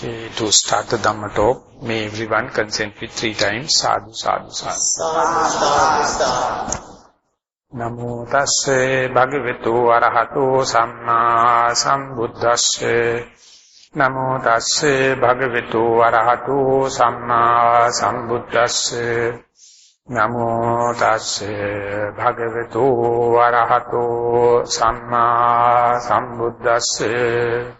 Okay, to start the Dhamma talk, may everyone consent with 3 times. Sadhu, sadhu, sadhu. Sadhu, sadhu, sadhu. Namo tasse bhagavatu arahato samma sambuddhasse. Namo tasse bhagavatu arahato samma sambuddhasse. Namo tasse bhagavatu arahato samma sambuddhasse.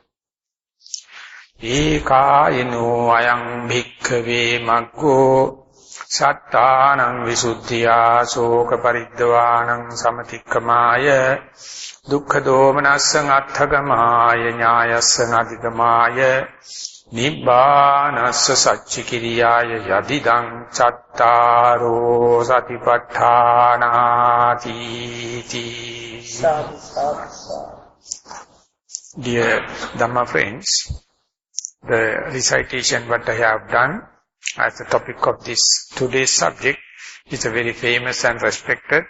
Ekāyino ayam bhikkhave maggo sattānaṁ visuddhiyā soka paridvānaṁ samatikkamāya dukkha domanassaṁ atthagamāya ñāyassaṁ adhigamāya nibbānassa saccikiriyāya yadidaṁ cattāro satipatthānāti. Dear Dhamma friends, the recitation what I have done as the topic of this today's subject is a very famous and respected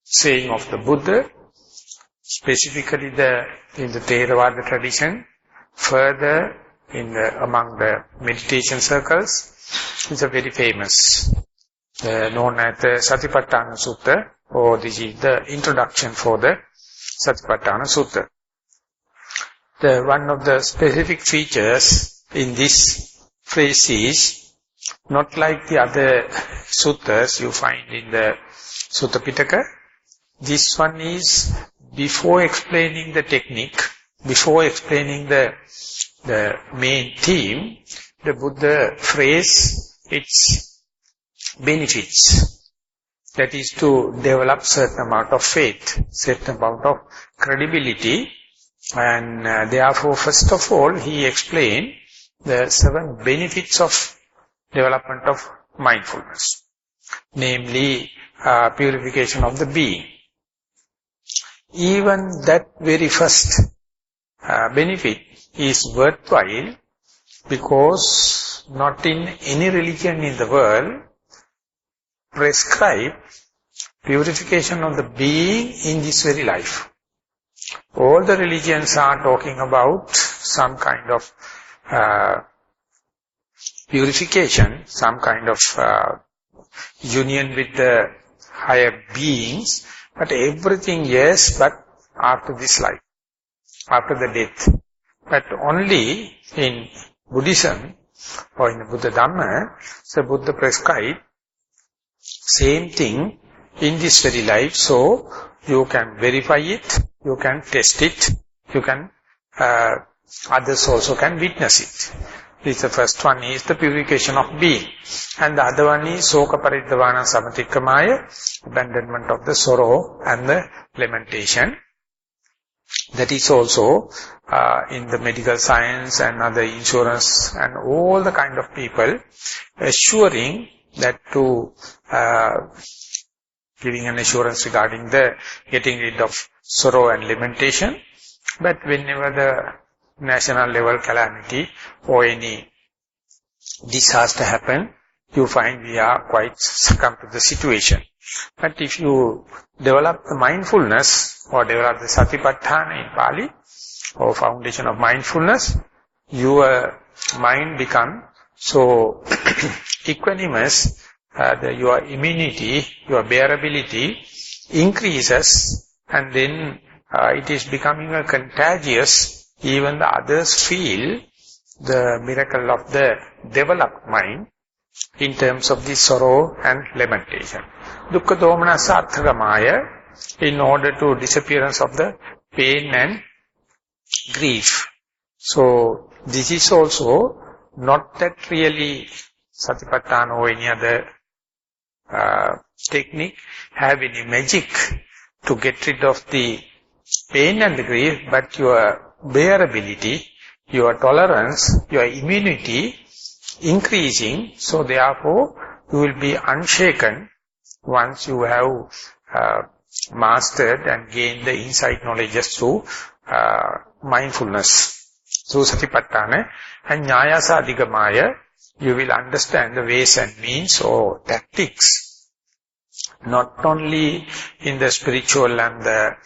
saying of the Buddha, specifically in the Theravada tradition, further among the meditation circles. It's a very famous, known as the Satipatthana Sutta, or this is the introduction for the Satipatthana Sutta. One of the specific features in this phrase is, not like the other suttas you find in the Sutta Pitaka, this one is before explaining the technique, before explaining the main theme, the Buddha phrase its benefits. That is to develop certain amount of faith, certain amount of credibility. And therefore, first of all, he explained the 7 benefits of development of mindfulness, namely purification of the being. Even that very first benefit is worthwhile, because not in any religion in the world prescribe purification of the being in this very life. All the religions are talking about some kind of purification, some kind of union with the higher beings, but everything yes, but after this life, after the death. But only in Buddhism or in the Buddha Dhamma, the Buddha prescribed same thing in this very life, so you can verify it, you can test it, you can, others also can witness it. This the first one is the purification of being. And the other one is soka paridvāna samatikkamāya, abandonment of the sorrow and the lamentation. That is also in the medical science and other insurance and all the kind of people assuring that to giving an assurance regarding the getting rid of sorrow and lamentation. But whenever the national level calamity or any disaster happen, you find we are quite succumb to the situation. But if you develop the mindfulness or develop the satipatthana in Pali, or foundation of mindfulness, your mind become so equanimous, your immunity, your bearability increases, and then it is becoming a contagious. Even the others feel the miracle of the developed mind in terms of the sorrow and lamentation. Dukkha domanassa atthagamāya, in order to disappearance of the pain and grief. So this is also not that really Satipatthana or any other technique have any magic to get rid of the pain and the grief, but your bearability, your tolerance, your immunity increasing, so therefore you will be unshaken once you have mastered and gained the insight knowledge through mindfulness, through satipatthana. And ñāyasa adhigamāya, you will understand the ways and means or tactics, not only in the spiritual and the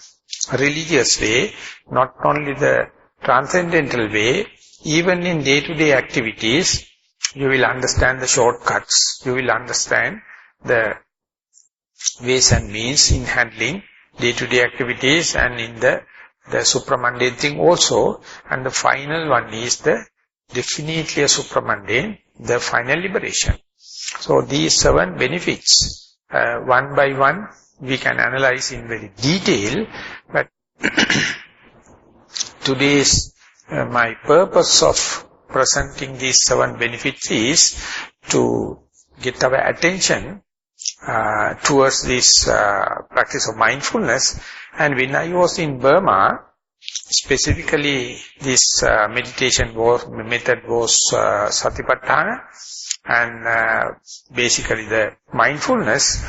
religious way, not only the transcendental way, even in day-to-day activities, you will understand the shortcuts. You will understand the ways and means in handling day-to-day activities and in the supramundane thing also. And the final one is definitely a supramundane, the final liberation. So these 7 benefits, one by one, we can analyze in very detail, but today's my purpose of presenting these 7 benefits is to get our attention towards this practice of mindfulness. And when I was in Burma, specifically this meditation method was Satipatthana, and basically the mindfulness.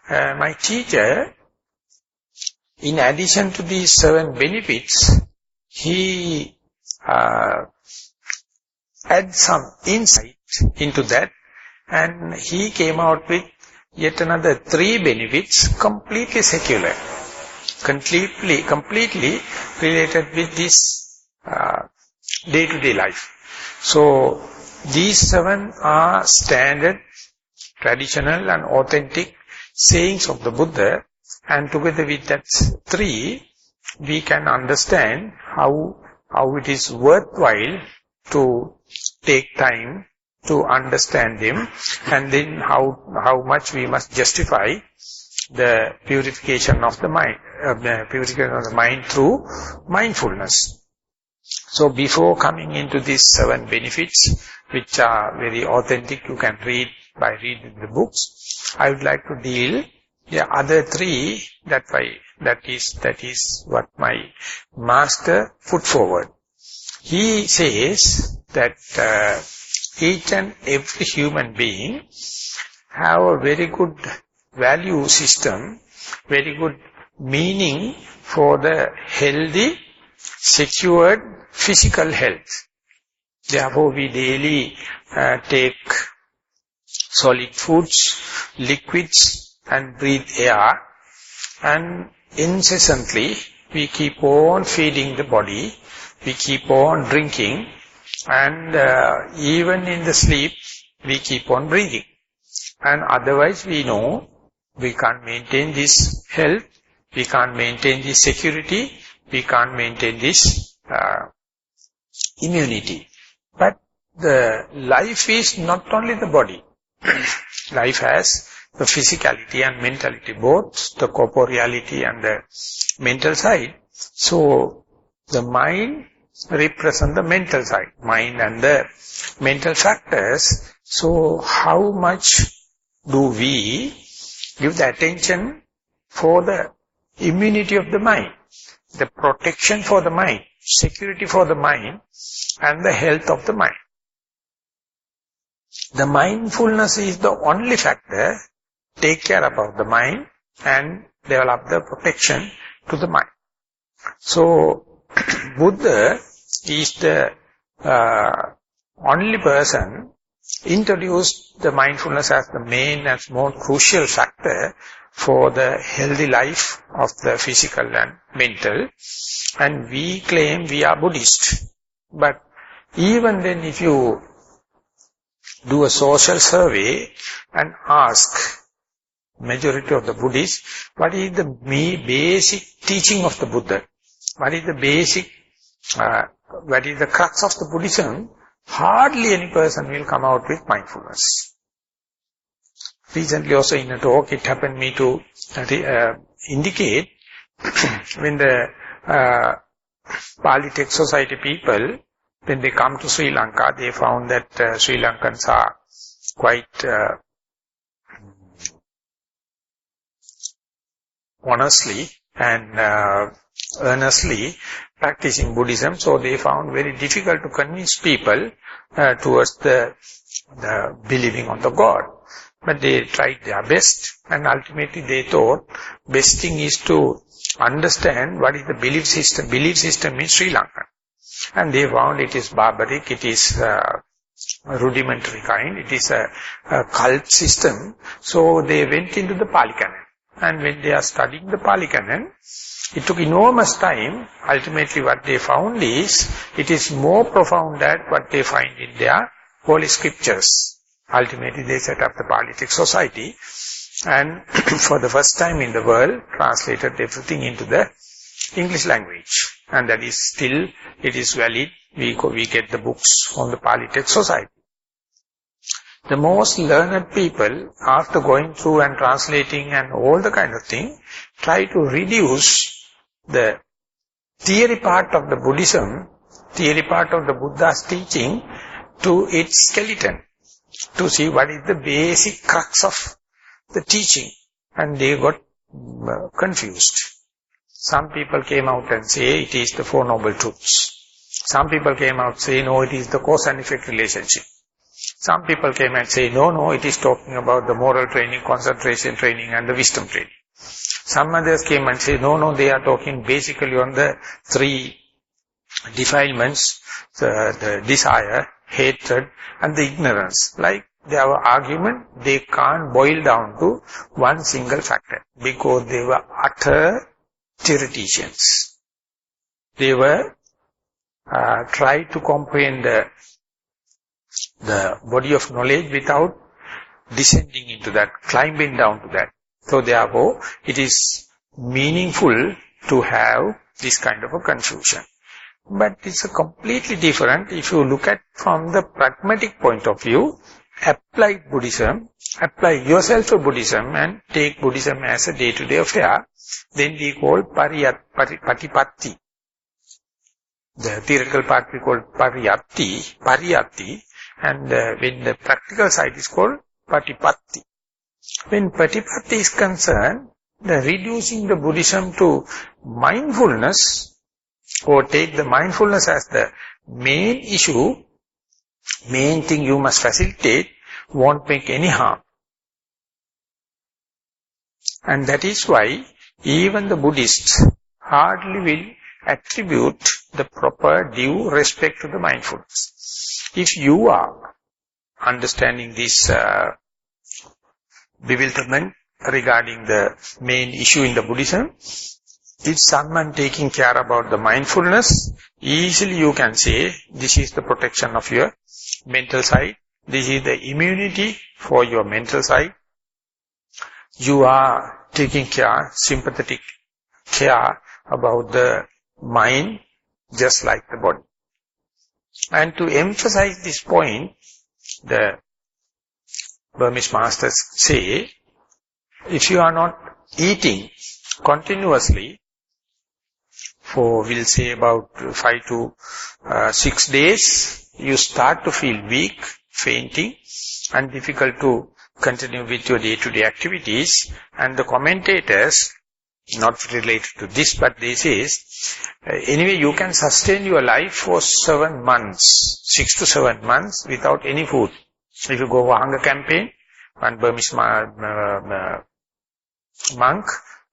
My teacher, in addition to these 7 benefits, he had some insight into that, and he came out with yet another 3 benefits, completely secular, completely related with this day-to-day life. So these 7 are standard, traditional and authentic sayings of the Buddha, and together with that 3, we can understand how it is worthwhile to take time to understand them, and then how much we must justify the purification of the mind, through mindfulness. So before coming into these 7 benefits, which are very authentic, you can read by reading the books, I would like to deal the other 3, that is what my master put forward. He says that each and every human being have a very good value system, very good meaning for the healthy, secured physical health. Therefore, we daily take solid foods, liquids, and breathe air, and incessantly we keep on feeding the body, we keep on drinking, and even in the sleep we keep on breathing. And otherwise we know we can't maintain this health, we can't maintain this security, we can't maintain this immunity. But the life is not only the body. Life has the physicality and mentality, both the corporeality and the mental side. So the mind represents the mental side, mind and the mental factors. So how much do we give the attention for the immunity of the mind, the protection for the mind, security for the mind, and the health of the mind? The mindfulness is the only factor take care about the mind and develop the protection to the mind. So Buddha is the only person introduced the mindfulness as the main and more crucial factor for the healthy life of the physical and mental. And we claim we are Buddhist. But even then, if you do a social survey and ask majority of the Buddhists, what is the basic teaching of the Buddha? What is the basic, what is the crux of the Buddhism? Hardly any person will come out with mindfulness. Recently also in a talk, it happened me to indicate when the Pali Text Society people, when they come to Sri Lanka, they found that Sri Lankans are quite honestly and earnestly practicing Buddhism. So they found very difficult to convince people towards the believing on the God. But they tried their best, and ultimately they thought best thing is to understand what is the belief system. Belief system in Sri Lanka. And they found it is barbaric, it is rudimentary kind, it is a cult system. So they went into the Pali Canon. And when they are studying the Pali Canon, it took enormous time. Ultimately what they found is, it is more profound than what they find in their holy scriptures. Ultimately they set up the Pali Text Society, and for the first time in the world, translated everything into the English language. And that is still, it is valid. We get the books on the Pali Text Society. The most learned people, after going through and translating and all the kind of thing, try to reduce the theory part of the Buddhism, theory part of the Buddha's teaching, to its skeleton, to see what is the basic crux of the teaching. And they got confused. Some people came out and say it is the Four Noble Truths. Some people came out and say no, it is the cause and effect relationship. Some people came and say no, it is talking about the moral training, concentration training and the wisdom training. Some others came and say no, they are talking basically on the three defilements, the desire, hatred and the ignorance. Like their argument, they can't boil down to one single factor, because they were utter theoreticians. They were tried to comprehend the body of knowledge without descending into that, climbing down to that. So therefore, it is meaningful to have this kind of a confusion. But it's a completely different, if you look at from the pragmatic point of view, apply Buddhism, apply yourself to Buddhism and take Buddhism as a day-to-day affair, then we call Patipatti. The theoretical part we call Pariyatti, and when the practical side is called Patipatti. When Patipatti is concerned, the reducing the Buddhism to mindfulness, or take the mindfulness as the main issue, main thing you must facilitate, won't make any harm. And that is why even the Buddhists hardly will attribute the proper due respect to the mindfulness. If you are understanding this bewilderment regarding the main issue in the Buddhism, if someone taking care about the mindfulness, easily you can say, this is the protection of your mental side, this is the immunity for your mental side. You are taking care, sympathetic care about the mind, just like the body. And to emphasize this point, the Burmese masters say, if you are not eating continuously for, we'll say, about 5 to 6 days, you start to feel weak, fainting, and difficult to continue with your day-to-day activities. And the commentators, not related to this, but they say, anyway, you can sustain your life for 7 months, 6 to 7 months without any food. If you go for hunger campaign, one Burmese monk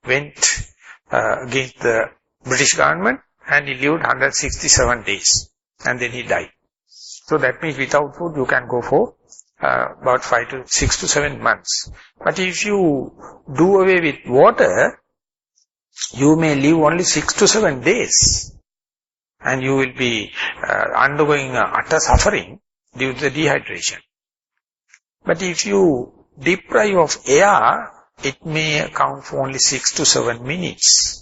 went against the British government and he lived 167 days and then he died. So that means without food you can go for about 6 to 7 months. But if you do away with water, you may live only 6 to 7 days and you will be undergoing utter suffering due to the dehydration. But if you deprive of air, it may account for only 6 to 7 minutes.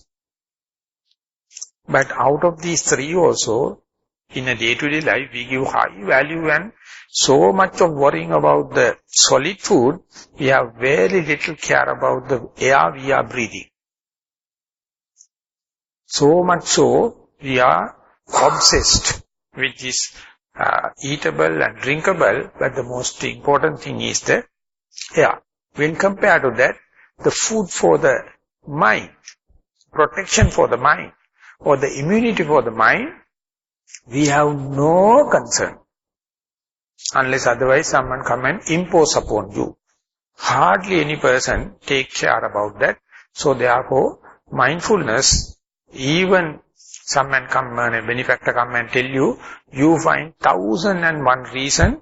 But out of these three also, in a day-to-day life, we give high value and so much of worrying about the solid food, we have very little care about the air we are breathing. So much so, we are obsessed with this eatable and drinkable, but the most important thing is the air. When compared to that, the food for the mind, protection for the mind, or the immunity for the mind, we have no concern. Unless otherwise someone come and impose upon you. Hardly any person take care about that. So therefore, mindfulness, even someone come, a benefactor come and tell you, you find 1001 reason,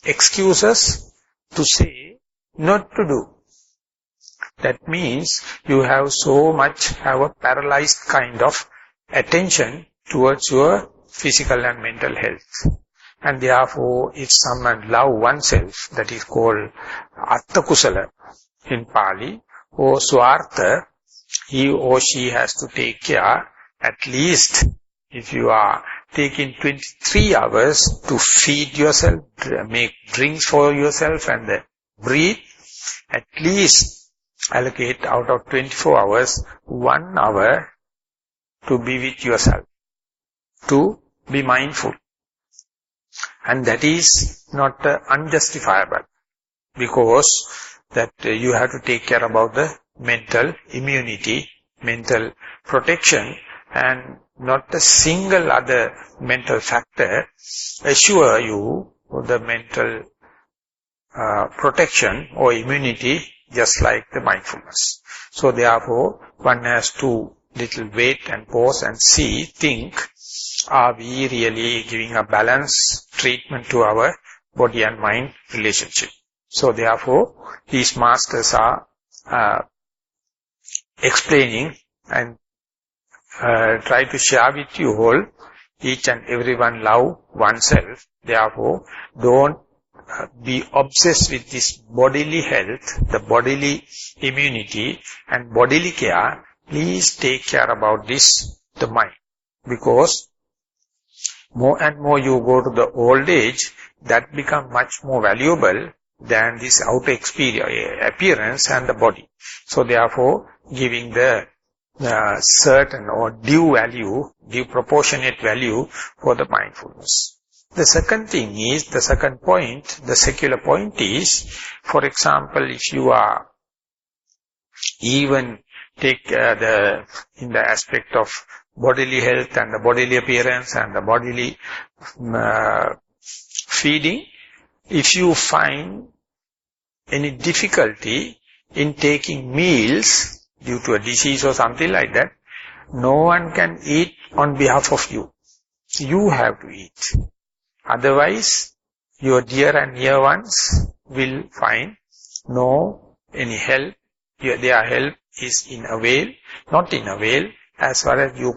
excuses to say not to do. That means you have have a paralyzed kind of attention towards your physical and mental health. And therefore, if someone love oneself, that is called Atta Kusala in Pali, or Swartha, he or she has to take care, at least if you are taking 23 hours to feed yourself, make drinks for yourself and breathe, at least allocate out of 24 hours, 1 hour to be with yourself, to be mindful. And that is not unjustifiable, because that you have to take care about the mental immunity, mental protection, and not a single other mental factor assure you the mental protection or immunity, just like the mindfulness. So therefore, one has to little wait and pause and see, think, are we really giving a balanced treatment to our body and mind relationship? So therefore, these masters are explaining and try to share with you all, each and everyone love oneself. Therefore, don't be obsessed with this bodily health, the bodily immunity and bodily care. Please take care about this, the mind. Because more and more you go to the old age, that become much more valuable than this outer appearance and the body. So therefore, giving the certain or due proportionate value for the mindfulness. The second thing is, the second point, the secular point is, for example, if you are even take in the aspect of bodily health and the bodily appearance and the bodily feeding, if you find any difficulty in taking meals due to a disease or something like that, no one can eat on behalf of you. You have to eat. Otherwise, your dear and near ones will find no any help. Their help is in avail, not in avail, as far as you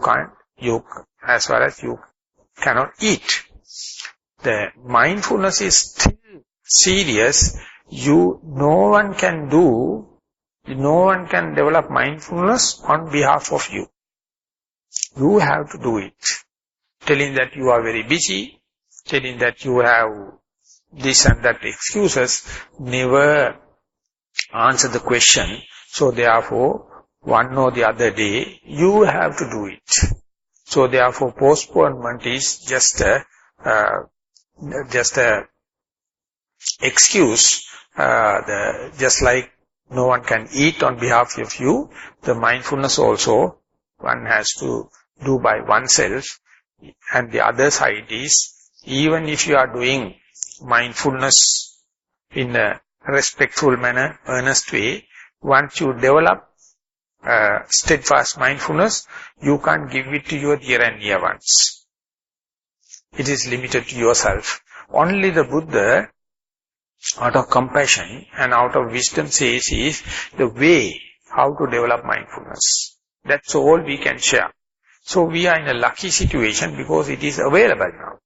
cannot eat. The mindfulness is still serious. No one can develop mindfulness on behalf of you. You have to do it. Telling that you are very busy, telling that you have this and that excuses, never answer the question. So therefore, one or the other day, you have to do it. So therefore, postponement is just a excuse. Just like no one can eat on behalf of you, the mindfulness also one has to do by oneself. And the other side is, even if you are doing mindfulness in a respectful manner, earnest way, once you develop steadfast mindfulness, you can't give it to your dear and near ones. It is limited to yourself. Only the Buddha, out of compassion and out of wisdom, says is the way how to develop mindfulness. That's all we can share. So we are in a lucky situation because it is available now.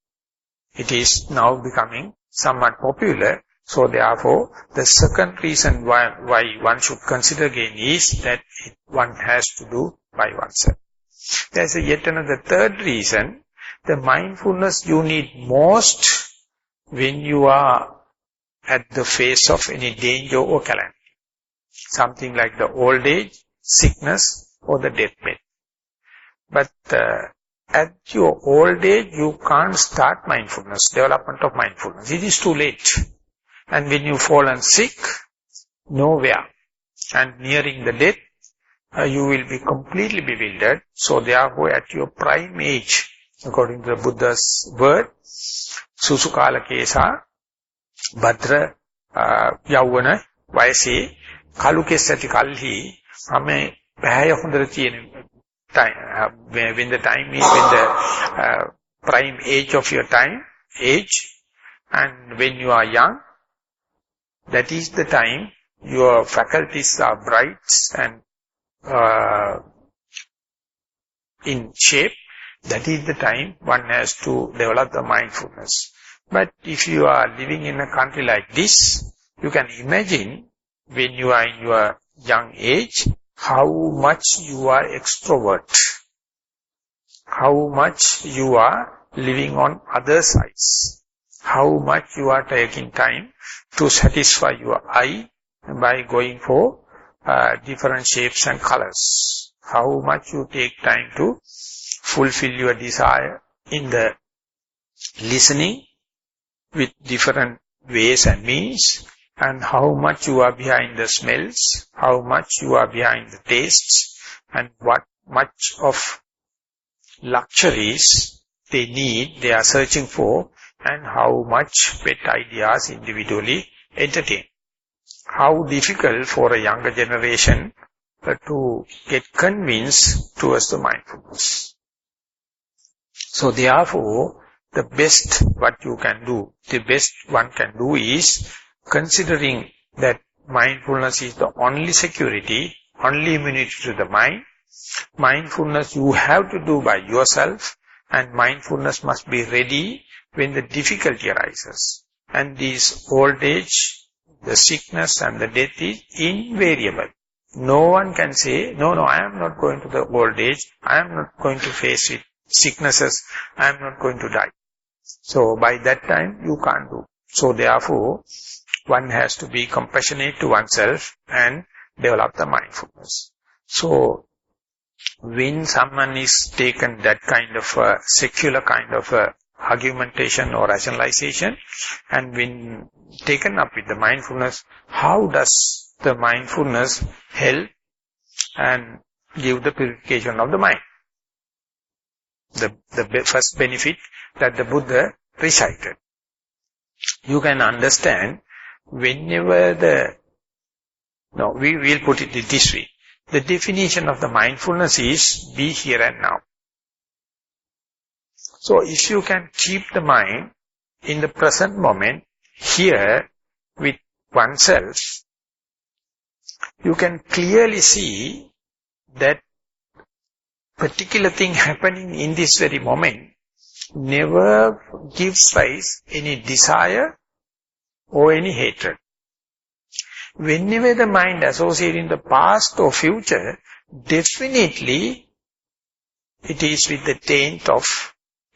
It is now becoming somewhat popular. So therefore, the second reason why one should consider again is that one has to do by oneself. There's yet another third reason. The mindfulness you need most when you are at the face of any danger or calamity. Something like the old age, sickness, or the deathbed. But at your old age, you can't start mindfulness, development of mindfulness. It is too late. And when you fallen sick, nowhere. And nearing the death, you will be completely bewildered. So therefore, at your prime age, according to the Buddha's word, Susukala Kesa, Bhadra, Yavana, Vayase, Kalukesati Kalhi, Ame, Pahaya Hundrati, time, when the time is, when the prime age of your age, and when you are young, that is the time your faculties are bright and in shape, that is the time one has to develop the mindfulness. But if you are living in a country like this, you can imagine when you are in your young age, how much you are extrovert, how much you are living on other sides, how much you are taking time to satisfy your eye by going for different shapes and colors, how much you take time to fulfill your desire in the listening with different ways and means, and how much you are behind the smells, how much you are behind the tastes, and what much of luxuries they need, they are searching for, and how much pet ideas individually entertain. How difficult for a younger generation to get convinced towards the mindfulness. So therefore, the best what you can do, the best one can do is considering that mindfulness is the only security, only immunity to the mind. Mindfulness you have to do by yourself, and mindfulness must be ready when the difficulty arises. And this old age, the sickness and the death is invariable. No one can say, no, I am not going to the old age, I am not going to face it, sicknesses, I am not going to die. So by that time you can't do. So therefore, one has to be compassionate to oneself and develop the mindfulness. So when someone is taken that kind of a secular kind of a argumentation or rationalization, and when taken up with the mindfulness, how does the mindfulness help and give the purification of the mind? The first benefit that the Buddha recited. You can understand whenever we will put it this way. The definition of the mindfulness is be here and now. So if you can keep the mind in the present moment, here with oneself, you can clearly see that particular thing happening in this very moment never gives rise any desire or any hatred. Whenever the mind associates in the past or future, definitely it is with the taint of,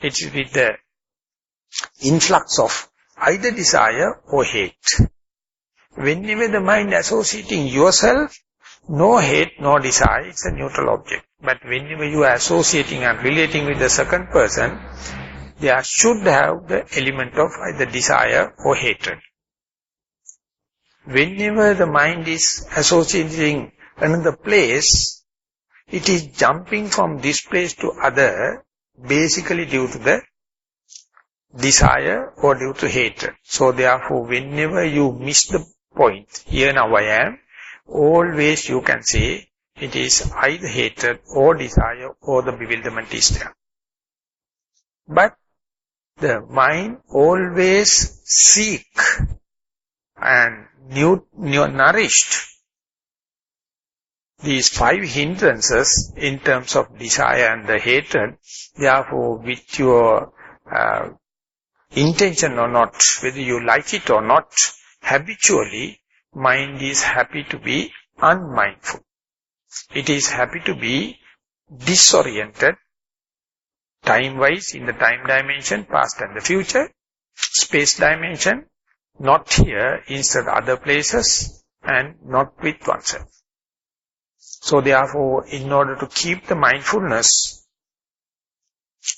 it is with the influx of either desire or hate. Whenever the mind associating yourself, no hate, no desire, it's a neutral object. But whenever you are associating and relating with the second person, there should have the element of either desire or hatred. Whenever the mind is associating another place, it is jumping from this place to other, basically due to the desire or due to hatred. So therefore, whenever you miss the point, here now I am, always you can say it is either hatred or desire or the bewilderment is there. But the mind always seek and nourished these 5 hindrances in terms of desire and the hatred. Therefore, with your intention or not, whether you like it or not, habitually, mind is happy to be unmindful. It is happy to be disoriented, time-wise in the time dimension, past and the future, space dimension, not here, instead other places, and not with oneself. So therefore, in order to keep the mindfulness,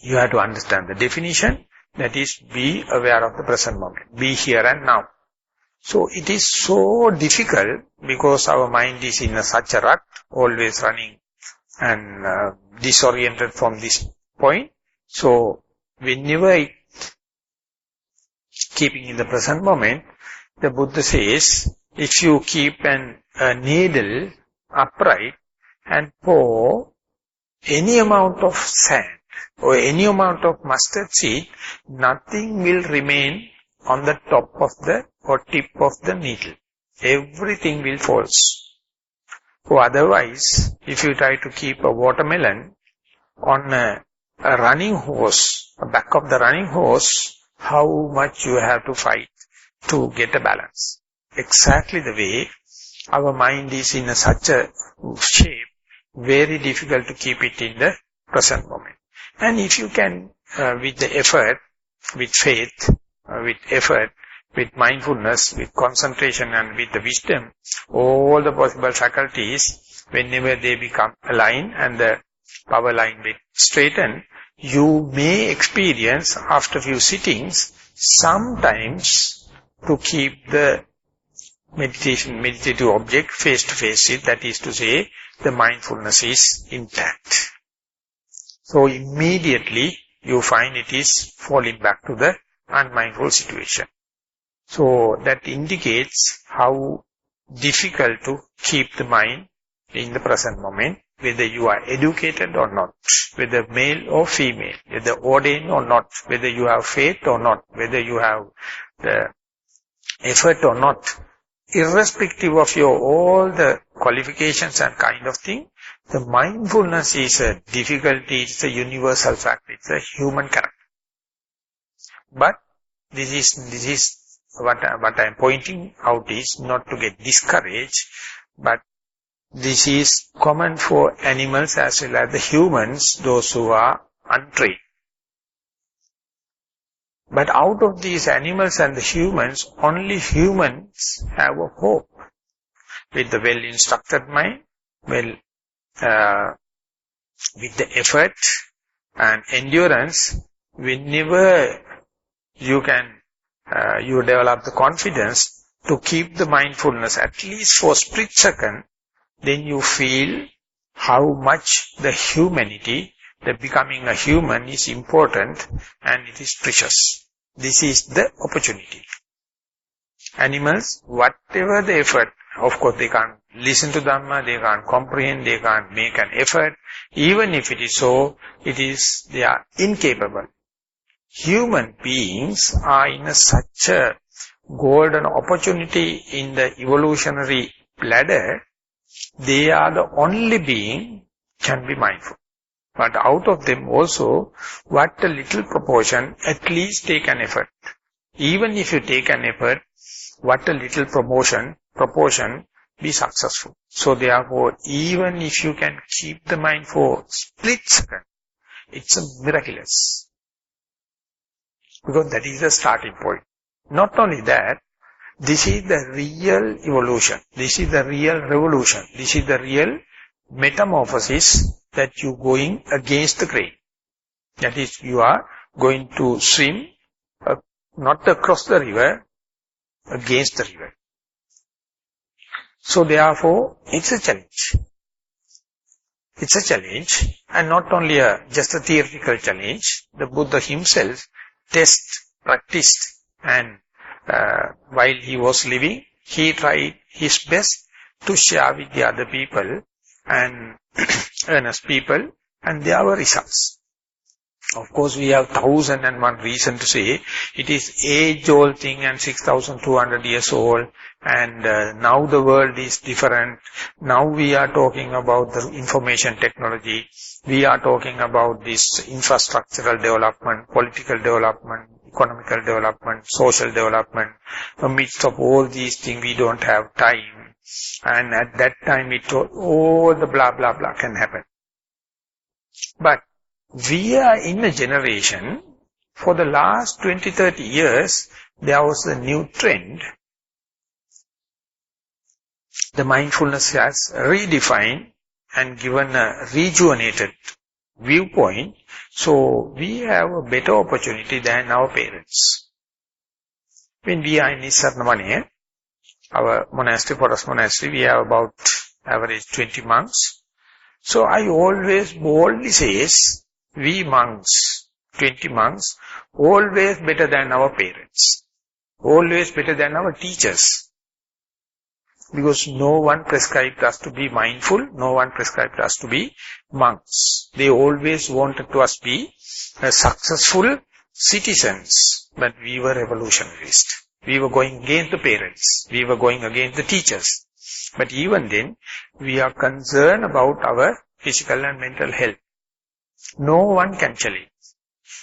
you have to understand the definition, that is, be aware of the present moment, be here and now. So it is so difficult because our mind is in such a rut, always running and disoriented from this point. So whenever keeping in the present moment, the Buddha says, if you keep a needle upright and pour any amount of sand or any amount of mustard seed, nothing will remain on the top of the or tip of the needle. everything will fall. Or otherwise, if you try to keep a watermelon on a running horse, the back of the running horse, how much you have to fight to get a balance. Exactly the way our mind is in such a shape, very difficult to keep it in the present moment. And if you can, with the effort, with faith, with effort, with mindfulness, with concentration and with the wisdom, all the possible faculties, whenever they become aligned and the power line will straighten, you may experience after few sittings, sometimes to keep the meditative object face to face, that is to say, the mindfulness is intact. So immediately you find it is falling back to the unmindful situation. So that indicates how difficult to keep the mind in the present moment, whether you are educated or not, whether male or female, whether ordained or not, whether you have faith or not, whether you have the effort or not. Irrespective of your all the qualifications and kind of thing, the mindfulness is a difficulty, it's a universal fact, it's a human character. But this is what I am pointing out is not to get discouraged, but this is common for animals as well as the humans, those who are untrained. But out of these animals and the humans, only humans have a hope. With the well-instructed mind, with the effort and endurance, whenever you develop the confidence to keep the mindfulness at least for a split second, then you feel how much the humanity, the becoming a human is important and it is precious. This is the opportunity. Animals, whatever the effort, of course they can't listen to Dhamma, they can't comprehend, they can't make an effort. Even if it is so, they are incapable. Human beings are in such a golden opportunity in the evolutionary ladder. They are the only being can be mindful. But out of them also, what a little proportion, at least take an effort. Even if you take an effort, what a little proportion, be successful. So therefore, even if you can keep the mind for split second, it's a miraculous. Because that is the starting point. Not only that, this is the real evolution. This is the real revolution. This is the real metamorphosis that you going against the grain. That is, you are going to swim, not across the river, against the river. So therefore, it's a challenge. It's a challenge, and not only just a theoretical challenge. The Buddha himself practiced, and while he was living, he tried his best to share with the other people and earnest people, and there were results. Of course, we have 1,001 reason to say it is age-old thing and 6,200 years old, and now the world is different. Now we are talking about the information technology. We are talking about this infrastructural development, political development, economical development, social development. Amidst of all these things, we don't have time. And at that time, all the blah, blah, blah can happen. But we are in a generation, for the last 20-30 years, there was a new trend. The mindfulness has redefined and given a rejuvenated viewpoint. So we have a better opportunity than our parents. When we are in Nissarana, our monastery, forest monastery, we have about average 20 monks. So I always boldly says, we monks, 20 monks, always better than our parents. Always better than our teachers. Because no one prescribed us to be mindful, no one prescribed us to be monks. They always wanted to us be successful citizens, but we were revolutionists. We were going against the parents. We were going against the teachers. But even then, we are concerned about our physical and mental health. No one can challenge.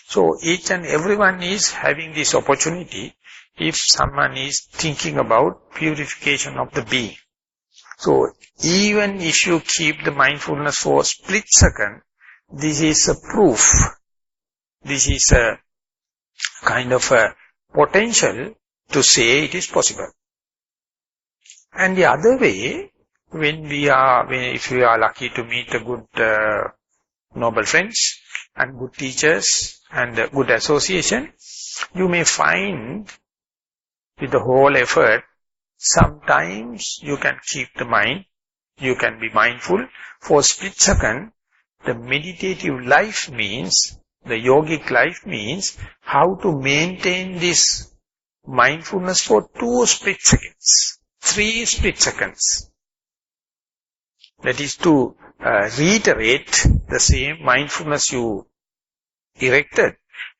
So each and everyone is having this opportunity if someone is thinking about purification of the being. So even if you keep the mindfulness for a split second, this is a proof. This is a kind of a potential to say it is possible. And the other way, if we are lucky to meet a good noble friends and good teachers and a good association, you may find with the whole effort, sometimes you can keep the mind, you can be mindful. For a split second, the meditative life means, the yogic life means, how to maintain this mindfulness for 2 split seconds, 3 split seconds. That is to reiterate the same mindfulness you erected,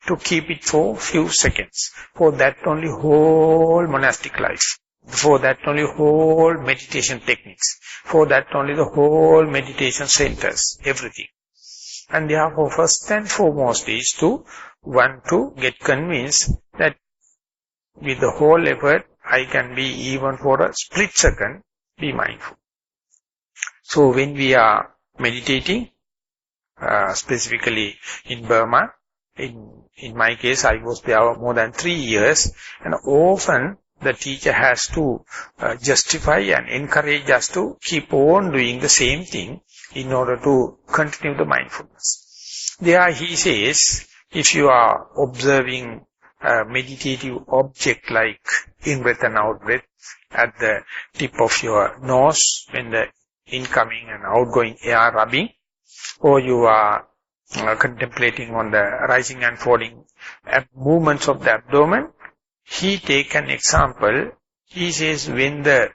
to keep it for few seconds. For that only whole monastic life. For that only whole meditation techniques. For that only the whole meditation centers, everything. And therefore, first and foremost is to want to get convinced that with the whole effort, I can be even for a split second, be mindful. So when we are meditating, specifically in Burma, in my case, I was there more than 3 years, and often the teacher has to justify and encourage us to keep on doing the same thing in order to continue the mindfulness. There he says, if you are observing a meditative object like in-breath and out-breath at the tip of your nose when the incoming and outgoing air rubbing, or you are contemplating on the rising and falling movements of the abdomen, he take an example. He says when the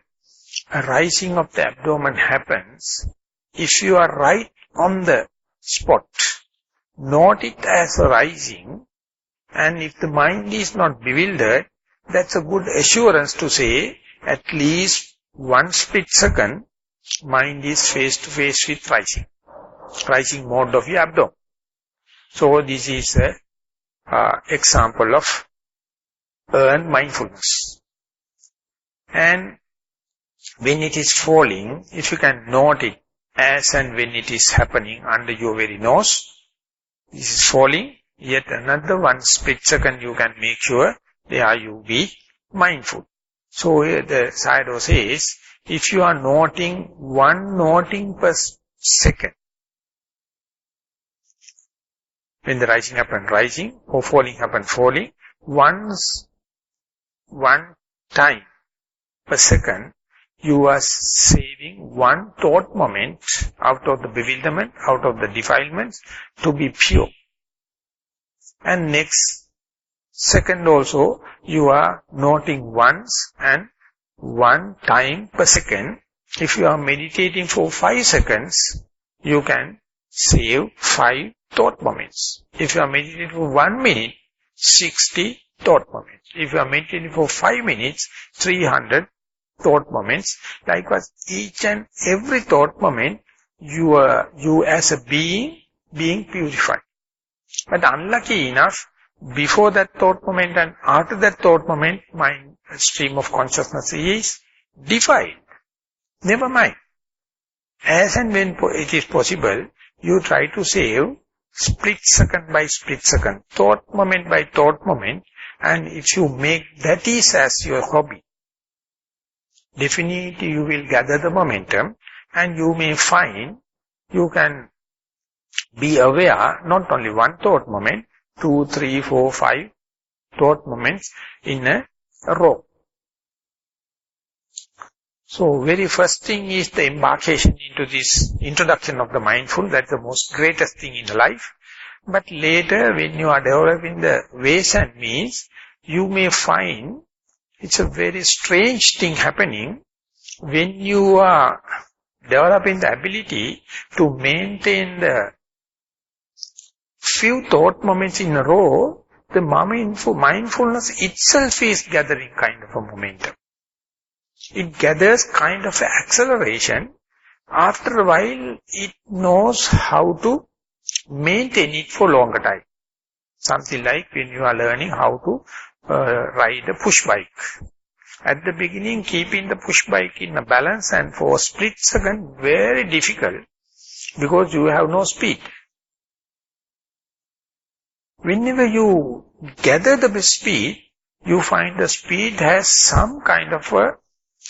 rising of the abdomen happens, if you are right on the spot, note it as a rising, and if the mind is not bewildered, that's a good assurance to say at least 1 split second, mind is face to face with rising mode of the abdomen. So this is an example of earned mindfulness. And when it is falling, if you can note it as and when it is happening under your very nose, this is falling, yet another 1 split second you can make sure there you be mindful. So here the Sayadaw says, if you are noting 1 noting per second, when the rising happens rising, or falling happens falling, 1 time per second, you are saving 1 thought moment out of the bewilderment, out of the defilements, to be pure. And next second also, you are noting once and 1 time per second. If you are meditating for 5 seconds, you can save 5 thought moments. If you are meditating for 1 minute, 60 thought moments. If you are meditating for 5 minutes, 300 thought moments. Likewise, each and every thought moment, you as a being purified. But unlucky enough, before that thought moment and after that thought moment, mind stream of consciousness is defiled. Never mind. As and when it is possible, you try to save split second by split second, thought moment by thought moment, and if you make that is as your hobby, definitely you will gather the momentum, and you may find you can be aware not only 1 thought moment, 2, 3, 4, 5 thought moments in a row. So very first thing is the embarkation into this introduction of the mindful. That's the most greatest thing in life. But later when you are developing the ways and means, you may find it's a very strange thing happening when you are developing the ability to maintain the few thought moments in a row. the mindfulness itself is gathering kind of a momentum. It gathers kind of an acceleration. After a while, it knows how to maintain it for longer time. Something like when you are learning how to ride a push bike. At the beginning, keeping the push bike in a balance and for a split second, very difficult because you have no speed. Whenever you gather the speed, you find the speed has some kind of a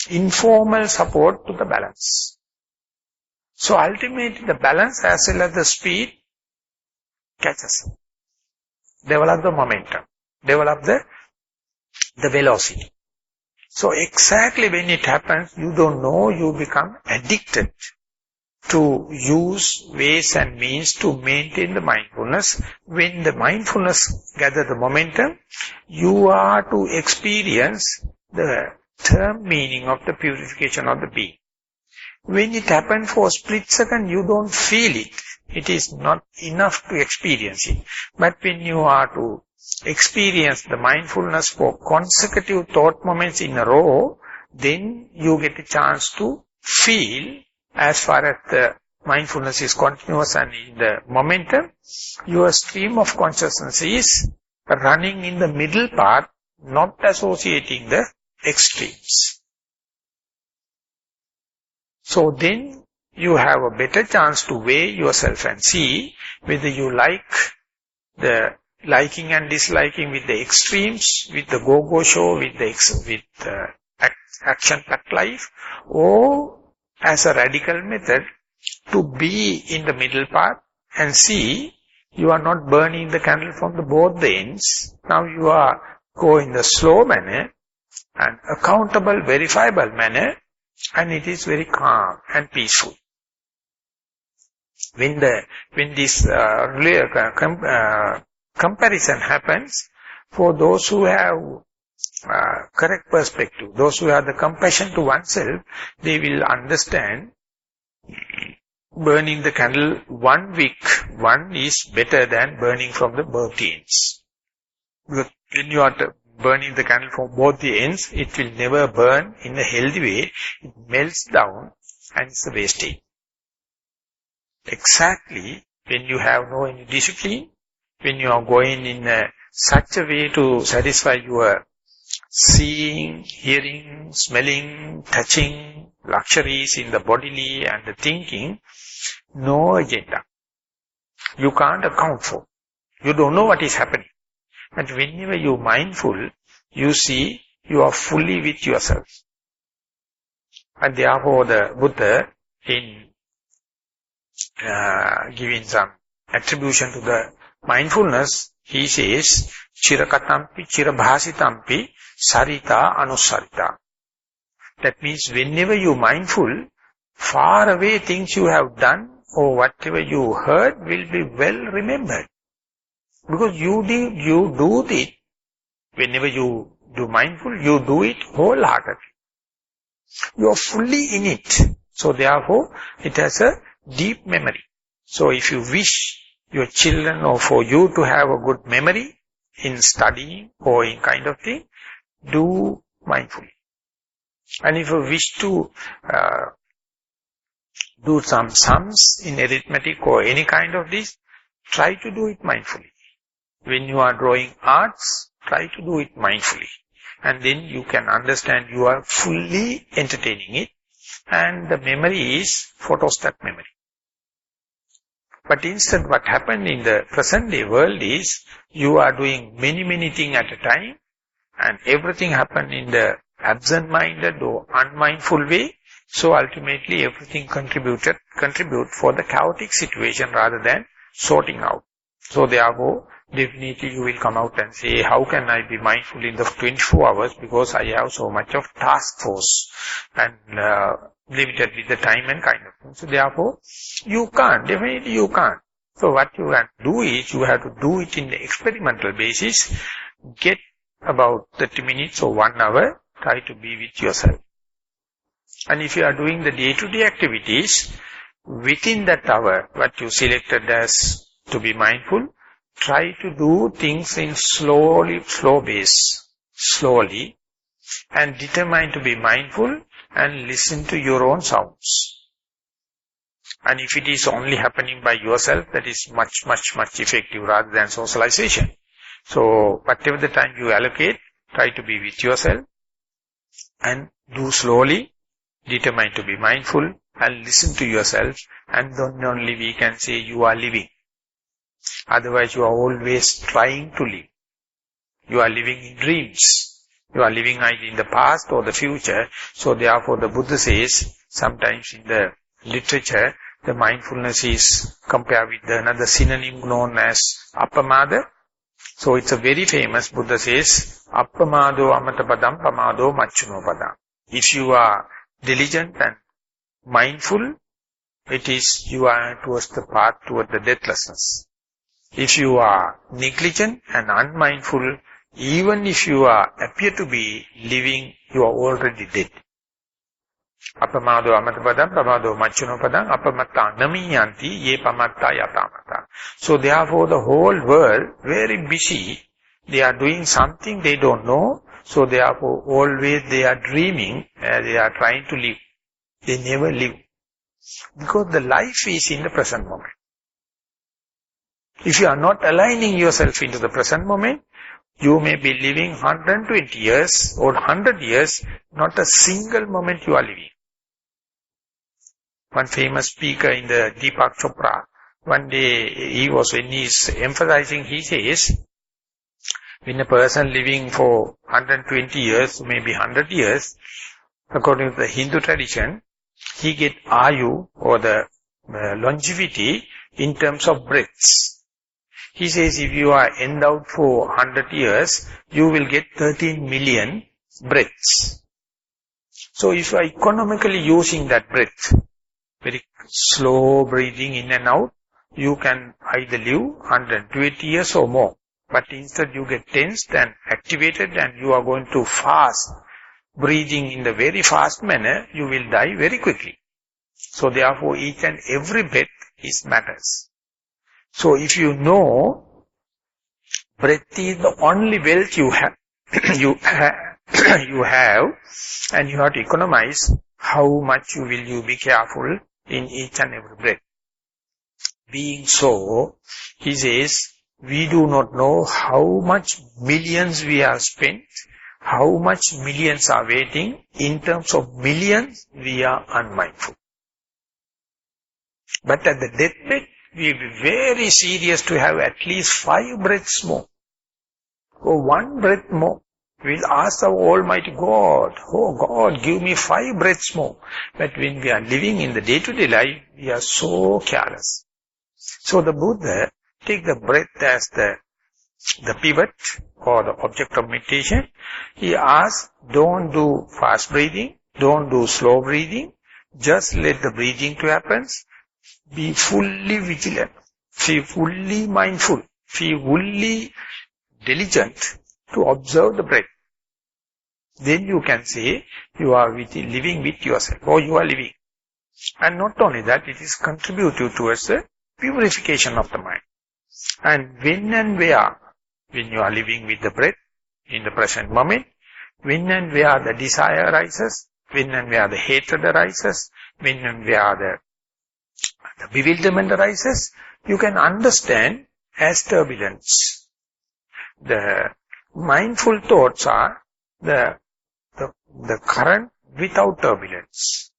informal support to the balance. So ultimately the balance as well as the speed catches. Develop the momentum. Develop the velocity. So exactly when it happens, you don't know, you become addicted to use ways and means to maintain the mindfulness. When the mindfulness gather the momentum, you are to experience the term meaning of the purification of the being. When it happens for a split second, you don't feel it. It is not enough to experience it. But when you are to experience the mindfulness for consecutive thought moments in a row, then you get a chance to feel, as far as the mindfulness is continuous and in the momentum, your stream of consciousness is running in the middle part, not associating the extremes. So then you have a better chance to weigh yourself and see whether you like the liking and disliking with the extremes, with the go-go show, with the action-packed life, or as a radical method to be in the middle part and see you are not burning the candle from the both the ends. Now you are going in the slow manner and accountable, verifiable manner, and it is very calm and peaceful. When this comparison happens, for those who have correct perspective, those who have the compassion to oneself, they will understand burning the candle 1 week, one is better than burning from the both ends. Because when you are burning the candle from both the ends, it will never burn in a healthy way. It melts down and it's a wastage. Exactly when you have no any discipline, when you are going in such a way to satisfy your seeing, hearing, smelling, touching, luxuries in the bodily and the thinking, no agenda. You can't account for. You don't know what is happening. But whenever you are mindful, you see you are fully with yourself. And therefore the Buddha, in giving some attribution to the mindfulness, he says, Chirakatampi, Chirabhasitampi, Sarita, Anusarita. That means whenever you are mindful, far away things you have done or whatever you heard will be well remembered. Because you do it, whenever you do mindful, you do it wholeheartedly. You are fully in it. So therefore, it has a deep memory. So if you wish your children or for you to have a good memory in studying or in kind of thing, do mindfully. And if you wish to do some sums in arithmetic or any kind of this, try to do it mindfully. When you are drawing arts, try to do it mindfully. And then you can understand you are fully entertaining it. And the memory is photostat memory. But instead what happened in the present day world is, you are doing many things at a time. And everything happened in the absent-minded or unmindful way. So ultimately everything contribute for the chaotic situation rather than sorting out. So therefore, definitely you will come out and say, how can I be mindful in the 24 hours because I have so much of task force and limited with the time and kind of thing. So therefore, you can't, definitely you can't. So what you have to do is, you have to do it in the experimental basis, get about 30 minutes or 1 hour, try to be with yourself. And if you are doing the day-to-day activities, within that hour, what you selected as to be mindful, try to do things in slow pace, slowly, and determine to be mindful and listen to your own sounds. And if it is only happening by yourself, that is much, much, much effective rather than socialization. So, whatever the time you allocate, try to be with yourself and do slowly, determine to be mindful and listen to yourself, and then only we can say you are living. Otherwise, you are always trying to live. You are living in dreams. You are living either in the past or the future. So therefore the Buddha says, sometimes in the literature, the mindfulness is compared with another synonym known as appamada. So it's a very famous, Buddha says, appamado amatapadam pamado macchunopadam. If you are diligent and mindful, it is you are towards the path toward the deathlessness. If you are negligent and unmindful, even if you appear to be living, you are already dead. Apamado amatapadam, pamado macchunopadam, apamatta namiyanti, ye pamatta yatamata. So therefore the whole world, very busy, they are doing something they don't know, so therefore always they are dreaming, they are trying to live. They never live. Because the life is in the present moment. If you are not aligning yourself into the present moment, you may be living 120 years or 100 years, not a single moment you are living. One famous speaker in the Deepak Chopra, one day when he is emphasizing, he says, when a person living for 120 years, maybe 100 years, according to the Hindu tradition, he get Ayu or the longevity in terms of breaths. He says if you are endowed for 100 years, you will get 13 million breaths. So if you are economically using that breath, very slow breathing in and out, you can either live 120 years or more. But instead you get tensed and activated and you are going to fast, breathing in the very fast manner, you will die very quickly. So therefore each and every breath is matters. So if you know, breath is the only wealth you have, you have, and you have to economize how much will you be careful in each and every breath. Being so, he says, we do not know how much millions we have spent, how much millions are waiting. In terms of millions, we are unmindful. But at the deathbed, we will be very serious to have at least 5 breaths more, or 1 breath more. We will ask our Almighty God, oh God, give me 5 breaths more. But when we are living in the day-to-day life, we are so careless. So the Buddha take the breath as the pivot or the object of meditation. He asks, don't do fast breathing, don't do slow breathing, just let the breathing to happen. Be fully vigilant, be fully mindful, be fully diligent to observe the breath. Then you can say you are living with yourself, or you are living. And not only that, it is contributive towards the purification of the mind. And when and where, when you are living with the breath in the present moment, when and where the desire arises, when and where the hatred arises, when and where the bewilderment arises, you can understand as turbulence. The mindful thoughts are the current without turbulence.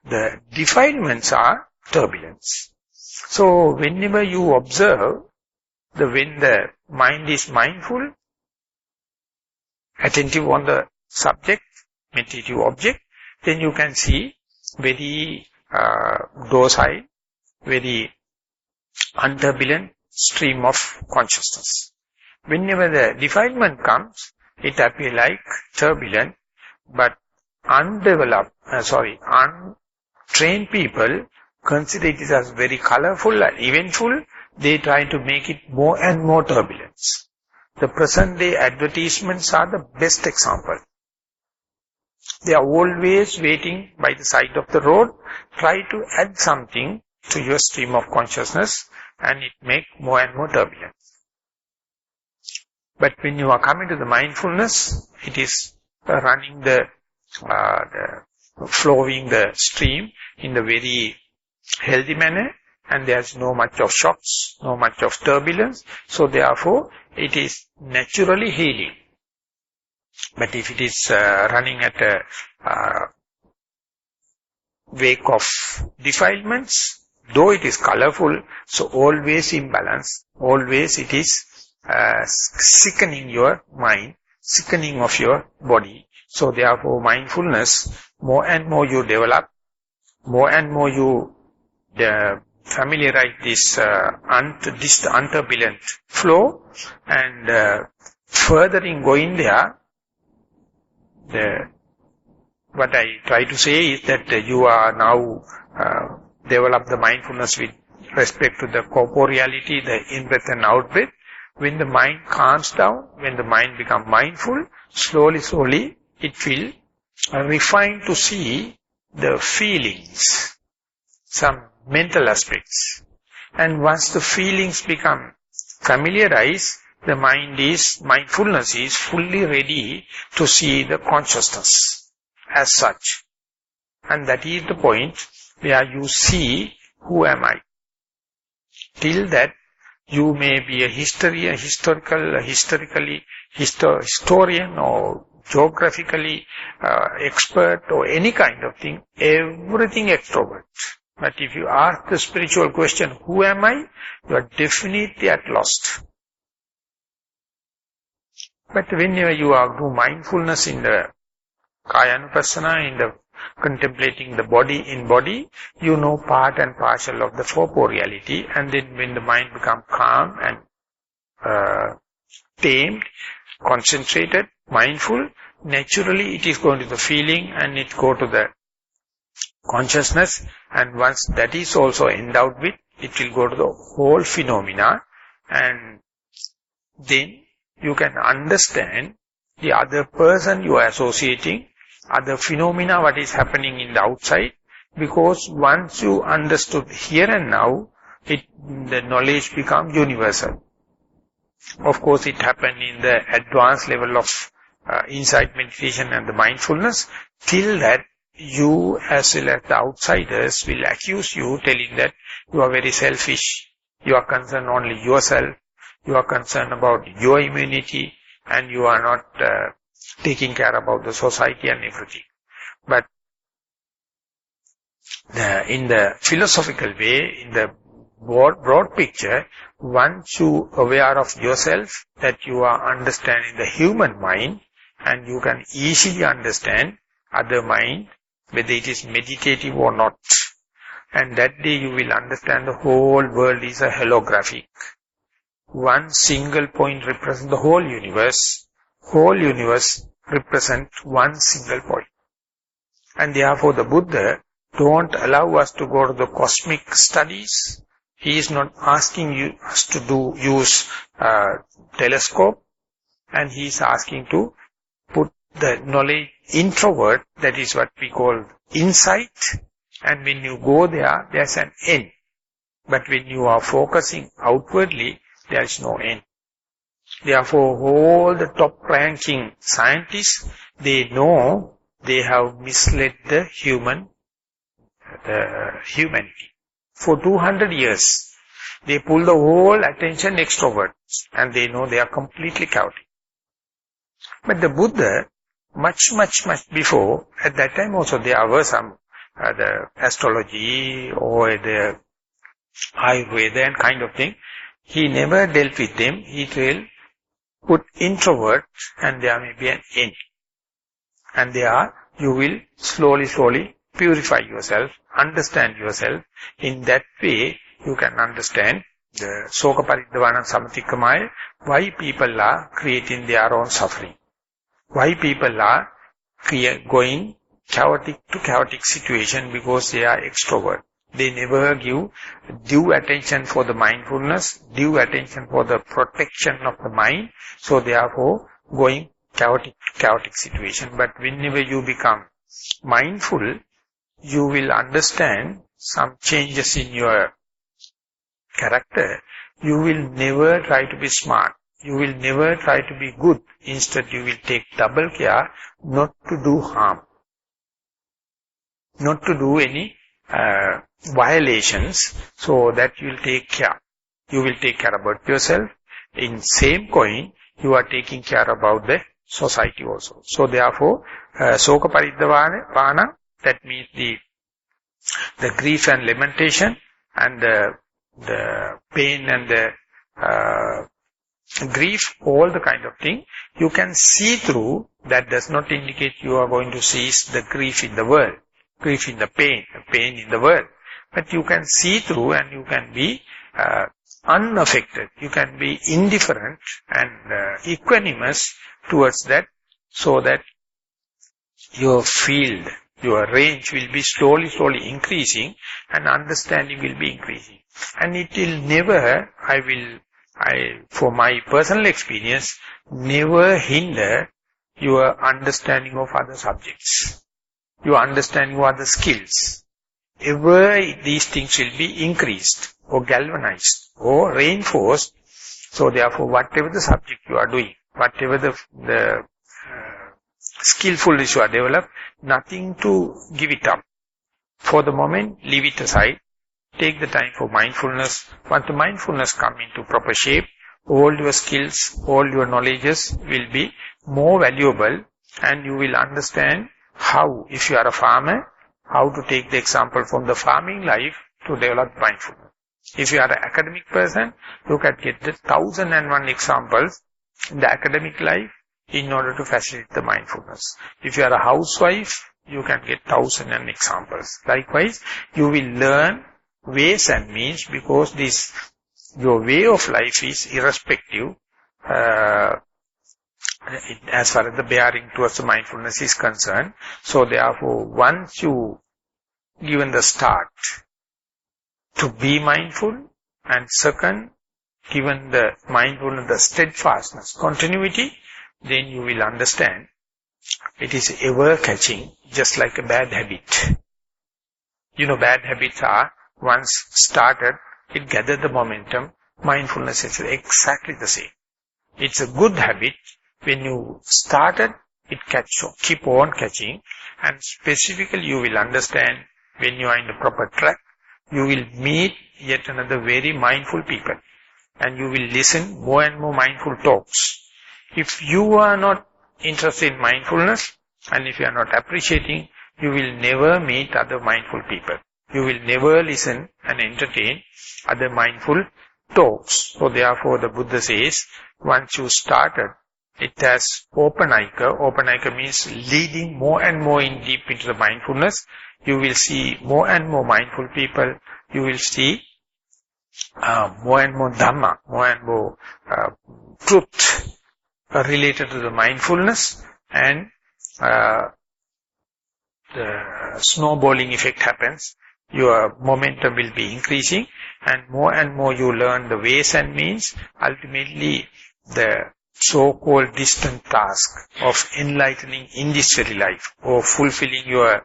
The defilements are turbulence. So whenever you observe, when the mind is mindful, attentive on the subject, meditative object, then you can see very docile, very unturbulent stream of consciousness. Whenever the defilement comes, it appears like turbulent, but untrained people consider it as very colorful and eventful. They try to make it more and more turbulence. The present day advertisements are the best example. They are always waiting by the side of the road, try to add something to your stream of consciousness, and it makes more and more turbulence. But when you are coming to the mindfulness, it is running flowing the stream in the very healthy manner, and there's no much of shocks, no much of turbulence. So therefore, it is naturally healing. But if it is running at a wake of defilements, though it is colorful, so always imbalance, always it is sickening your mind, sickening of your body. So therefore mindfulness, more and more you develop, more and more you familiarize this unturbulent flow, and further in going there, what I try to say is that you are now develop the mindfulness with respect to the corporeality, the in-breath and out-breath. When the mind calms down, when the mind becomes mindful, slowly it will refine to see the feelings, some mental aspects. And once the feelings become familiarized, the mindfulness is fully ready to see the consciousness as such. And that is the point where you see, who am I? Till that, you may be a historian or geographically expert or any kind of thing, everything extrovert. But if you ask the spiritual question, who am I? You are definitely at lost. But whenever you are do mindfulness in the Kayanupassana, in the contemplating the body in body, you know part and parcel of the corporeality, and then when the mind becomes calm and tamed, concentrated, mindful, naturally it is going to the feeling and it go to the consciousness, and once that is also endowed with, it will go to the whole phenomena, and then you can understand the other person you are associating, other phenomena, what is happening in the outside, because once you understood here and now, the knowledge becomes universal. Of course, it happened in the advanced level of insight meditation and the mindfulness. Till that, you as well as the outsiders will accuse you, telling that you are very selfish, you are concerned only yourself, you are concerned about your immunity, and you are not taking care about the society and everything. But in the philosophical way, in the broad picture, once you are aware of yourself, that you are understanding the human mind, and you can easily understand other mind, whether it is meditative or not. And that day you will understand the whole world is a holographic. One single point represents the whole universe. Whole universe represents one single point. And therefore the Buddha don't allow us to go to the cosmic studies. He is not asking us to use telescope, and he is asking to put the knowledge introvert, that is what we call insight, and when you go there, there's an end. But when you are focusing outwardly, there is no end. Therefore, all the top-ranking scientists, they know they have misled the humanity. For 200 years, they pull the whole attention extrovert, and they know they are completely chaotic. But the Buddha, much before, at that time also there were some the astrology or the Ayurveda and kind of thing. He never dealt with them. He will put introvert, and there may be an end. And there you will slowly purify yourself, understand yourself. In that way, you can understand the Soka Paridhavana Samathikamaya, why people are creating their own suffering. Why people are going chaotic to chaotic situation, because they are extrovert. They never give due attention for the mindfulness, due attention for the protection of the mind. So therefore, going chaotic situation. But whenever you become mindful, you will understand some changes in your character. You will never try to be smart. You will never try to be good. Instead, you will take double care not to do harm, not to do any violations, so that you will take care. You will take care about yourself. In same coin, you are taking care about the society also. So therefore, soka paridhavana, that means the grief and lamentation, and the pain and the grief, all the kind of thing, you can see through. That does not indicate you are going to cease the grief in the world, grief in the pain in the world. But you can see through, and you can be unaffected. You can be indifferent and equanimous towards that, so that your field, your range will be slowly increasing, and understanding will be increasing. And it will never, for my personal experience, never hinder your understanding of other subjects, your understanding of other skills. Ever these things will be increased or galvanized or reinforced. So therefore, whatever the subject you are doing, whatever the skillfulness you are developed, nothing to give it up. For the moment, leave it aside. Take the time for mindfulness. Once the mindfulness come into proper shape, all your skills, all your knowledges will be more valuable, and you will understand how, if you are a farmer, how to take the example from the farming life to develop mindfulness. If you are an academic person, you can get the 1001 examples in the academic life in order to facilitate the mindfulness. If you are a housewife, you can get 1000 examples. Likewise, you will learn ways and means, because your way of life is irrespective as far as the bearing towards the mindfulness is concerned. So therefore, once you given the start to be mindful, and second, given the mindfulness, the steadfastness, continuity, then you will understand it is ever catching, just like a bad habit. You know, bad habits are, once started, it gathers the momentum. Mindfulness is exactly the same. It's a good habit. When you started, it keep on catching, and specifically you will understand when you are in the proper track, you will meet yet another very mindful people, and you will listen more and more mindful talks. If you are not interested in mindfulness, and if you are not appreciating, you will never meet other mindful people. You will never listen and entertain other mindful talks. So therefore the Buddha says, once you started, it has openaika. Openaika means leading more and more in deep into the mindfulness. You will see more and more mindful people. You will see more and more Dhamma, more and more truth related to the mindfulness, and the snowballing effect happens. Your momentum will be increasing, and more you learn the ways and means. Ultimately, the so-called distant task of enlightening in this very life, or fulfilling your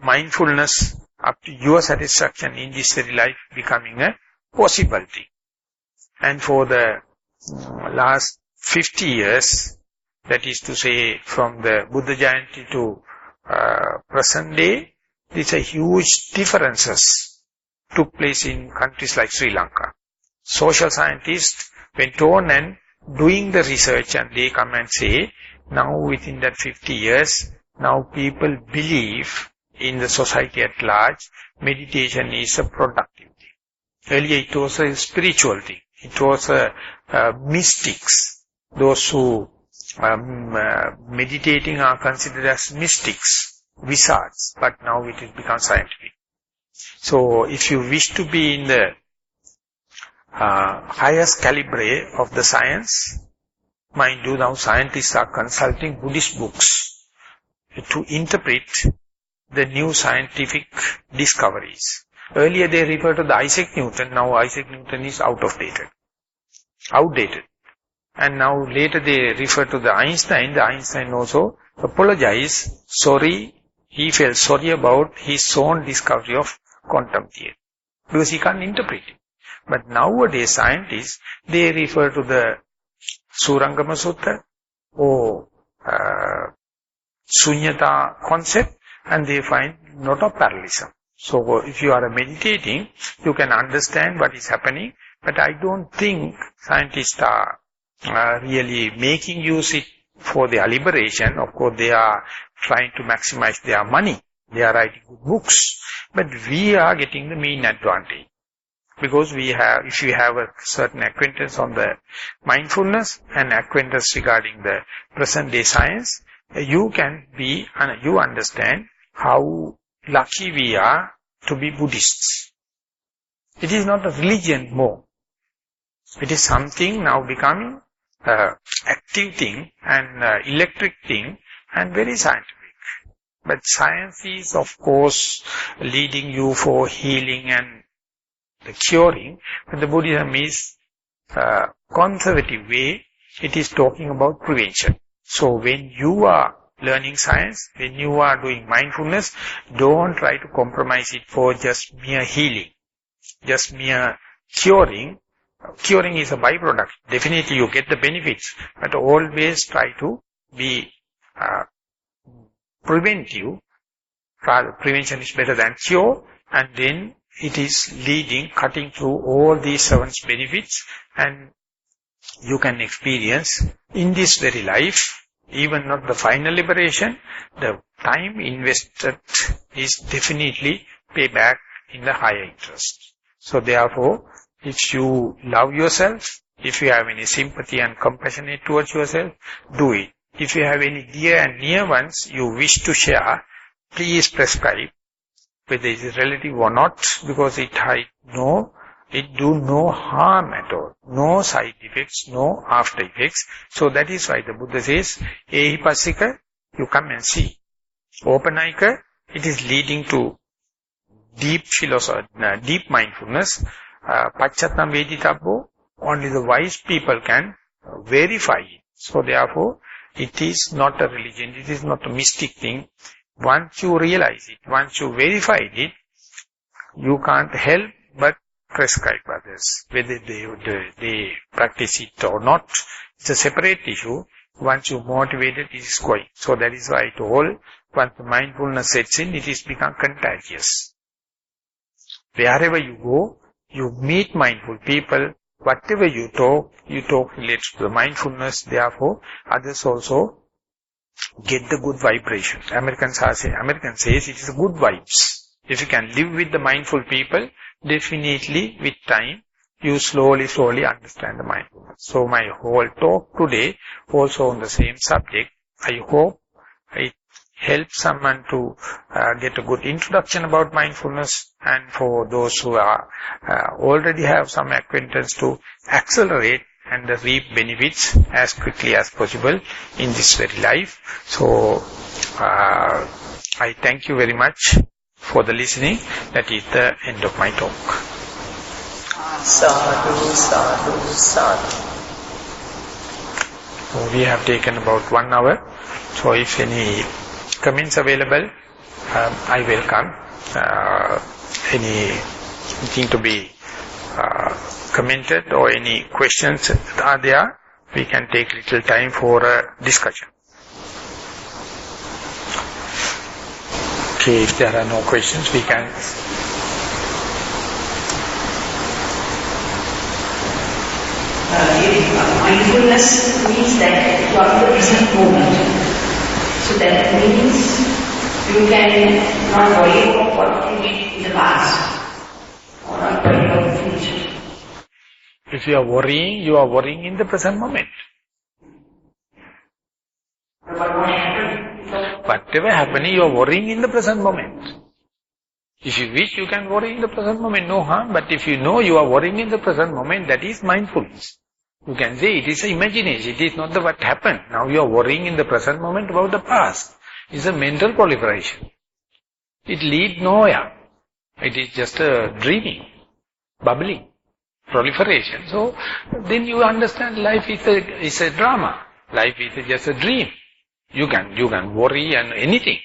mindfulness up to your satisfaction in this very life, becoming a possibility. And for the last 50 years, that is to say from the Buddha Jayanti to present day, these are huge differences took place in countries like Sri Lanka. Social scientists went on and doing the research, and they come and say, now within that 50 years, now people believe in the society at large, meditation is a productive thing. Earlier it was a spiritual thing. It was mystics. Those who meditating are considered as mystics, wizards, but now it has become scientific. So if you wish to be in the highest calibre of the science, mind you, now scientists are consulting Buddhist books to interpret the new scientific discoveries. Earlier they referred to the Isaac Newton, now Isaac Newton is outdated. And now later they refer to the Einstein also apologized, he felt sorry about his own discovery of quantum theory, because he can't interpret it. But nowadays scientists, they refer to the Surangama Sutta or Sunyata concept, and they find not of parallelism. So if you are meditating, you can understand what is happening, but I don't think scientists are really making use it for their liberation. Of course, they are trying to maximize their money. They are writing good books, but we are getting the main advantage. Because if you have a certain acquaintance on the mindfulness and acquaintance regarding the present day science, you understand how lucky we are to be Buddhists. It is not a religion more. It is something now becoming active thing and electric thing and very scientific. But science is, of course, leading you for healing and the curing. But the Buddhism is conservative way. It is talking about prevention. So when you are learning science, when you are doing mindfulness, don't try to compromise it for just mere healing, just mere curing. Curing is a byproduct. Definitely you get the benefits, but always try to be preventive. Rather, prevention is better than cure, and then it is leading, cutting through all these 7 benefits, and you can experience in this very life, even not the final liberation, the time invested is definitely payback in the higher interest. So therefore, if you love yourself, if you have any sympathy and compassionate towards yourself, do it. If you have any dear and near ones you wish to share, please prescribe, whether it is relative or not, because it do no harm at all. No side effects, no after effects. So that is why the Buddha says, Ehipassika, you come and see. Openaika, it is leading to deep philosophy, deep mindfulness. Pacchattam Veditabbo, only the wise people can verify it. So therefore, it is not a religion, it is not a mystic thing. Once you realize it, once you verified it, you can't help but prescribe others. Whether they practice it or not, it's a separate issue. Once you motivate it, it is going. So that is why I told, once the mindfulness sets in, it is become contagious. Wherever you go, you meet mindful people. Whatever you talk related to the mindfulness. Therefore, others also get the good vibration. American says it is good vibes. If you can live with the mindful people, definitely with time, you slowly understand the mindfulness. So my whole talk today also on the same subject. I hope it helps someone to get a good introduction about mindfulness, and for those who are already have some acquaintance to accelerate and reap benefits as quickly as possible in this very life. So I thank you very much for the listening. That is the end of my talk. Sadhu, sadhu, sadhu. So we have taken about 1 hour. So if any comments available, I welcome. Anything to be commented or any questions are there, we can take little time for a discussion. Okay, if there are no questions, we can. Mindfulness means that you are in the present moment. So that means you can not worry about what you did in the past, or not worry about the future. If you are worrying in the present moment. But what happened? Whatever happening, you are worrying in the present moment. If you wish, you can worry in the present moment, no harm. But if you know you are worrying in the present moment, that is mindfulness. You can say it is imagination, it is not the what happened. Now you are worrying in the present moment about the past. It is a mental proliferation. It leads nowhere. It is just a dreaming, bubbling, proliferation. So then you understand life is a drama. Life is just a dream. You can worry and anything.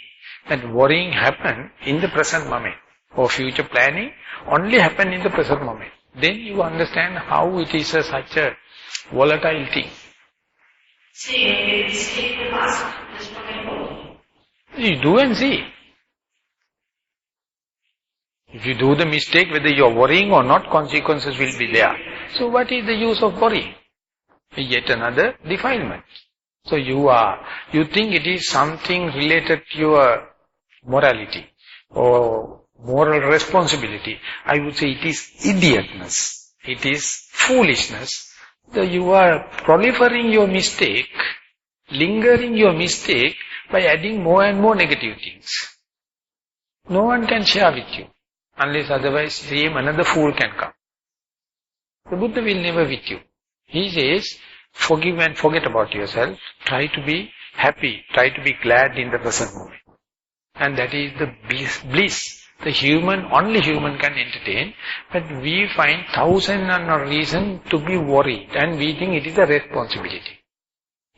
That worrying happen in the present moment. Or future planning only happen in the present moment. Then you understand how it is such a volatile thing. See, maybe mistake the past, just forget about it. You do and see. If you do the mistake, whether you are worrying or not, consequences will be there. So what is the use of worrying? Yet another defilement. So you think it is something related to your morality or moral responsibility. I would say it is idiotness. It is foolishness. So you are proliferating your mistake, lingering your mistake by adding more and more negative things. No one can share with you. Unless otherwise, same another fool can come. The Buddha will never with you. He says, forgive and forget about yourself. Try to be happy. Try to be glad in the present moment. And that is the bliss. The only human can entertain. But we find thousand and a reason to be worried. And we think it is a responsibility.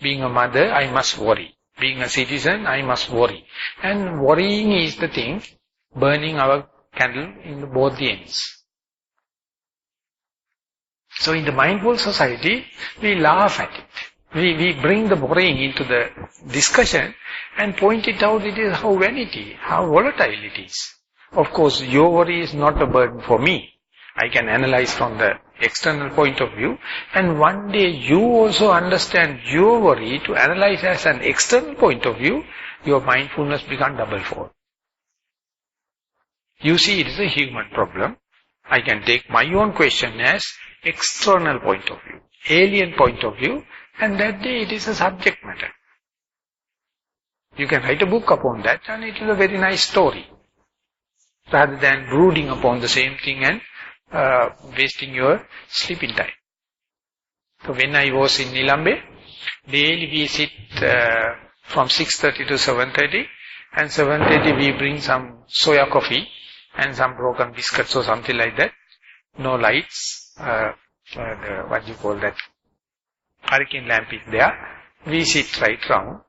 Being a mother, I must worry. Being a citizen, I must worry. And worrying is the thing, burning our candle in both the ends. So in the mindful society, we laugh at it. We bring the worrying into the discussion and point it out, it is how volatile it is. Of course, your worry is not a burden for me. I can analyze from the external point of view, and one day you also understand your worry to analyze as an external point of view, your mindfulness becomes double-fold. You see, it is a human problem. I can take my own question as external point of view, alien point of view, and that day it is a subject matter. You can write a book upon that, and it is a very nice story. Rather than brooding upon the same thing and wasting your sleeping time. So when I was in Nilambe, daily we sit from 6:30 to 7:30, and 7:30 we bring some soya coffee and some broken biscuits or something like that. No lights, what do you call that? Hurricane lamp is there. We sit right round.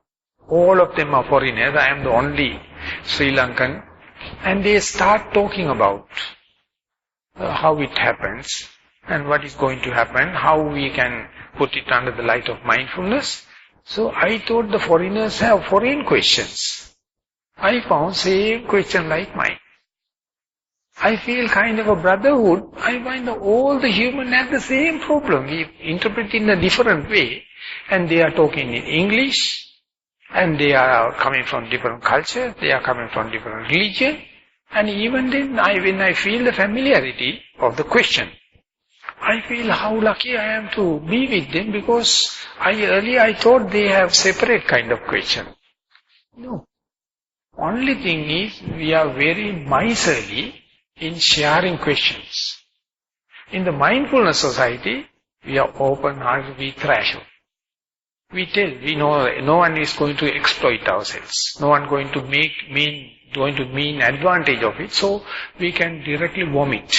All of them are foreigners. I am the only Sri Lankan. And they start talking about how it happens and what is going to happen, how we can put it under the light of mindfulness. So I thought the foreigners have foreign questions. I found same question like mine. I feel kind of a brotherhood. I find all the humans have the same problem. We interpret in a different way, and they are talking in English, and they are coming from different culture, they are coming from different religion, and even then when I feel the familiarity of the question, I feel how lucky I am to be with them, because earlier I thought they have separate kind of question. No. Only thing is, we are very miserly in sharing questions. In the mindfulness society, we are open-hearted, we thrash out. We tell, we know no one is going to exploit ourselves. No one going to mean advantage of it. So we can directly vomit.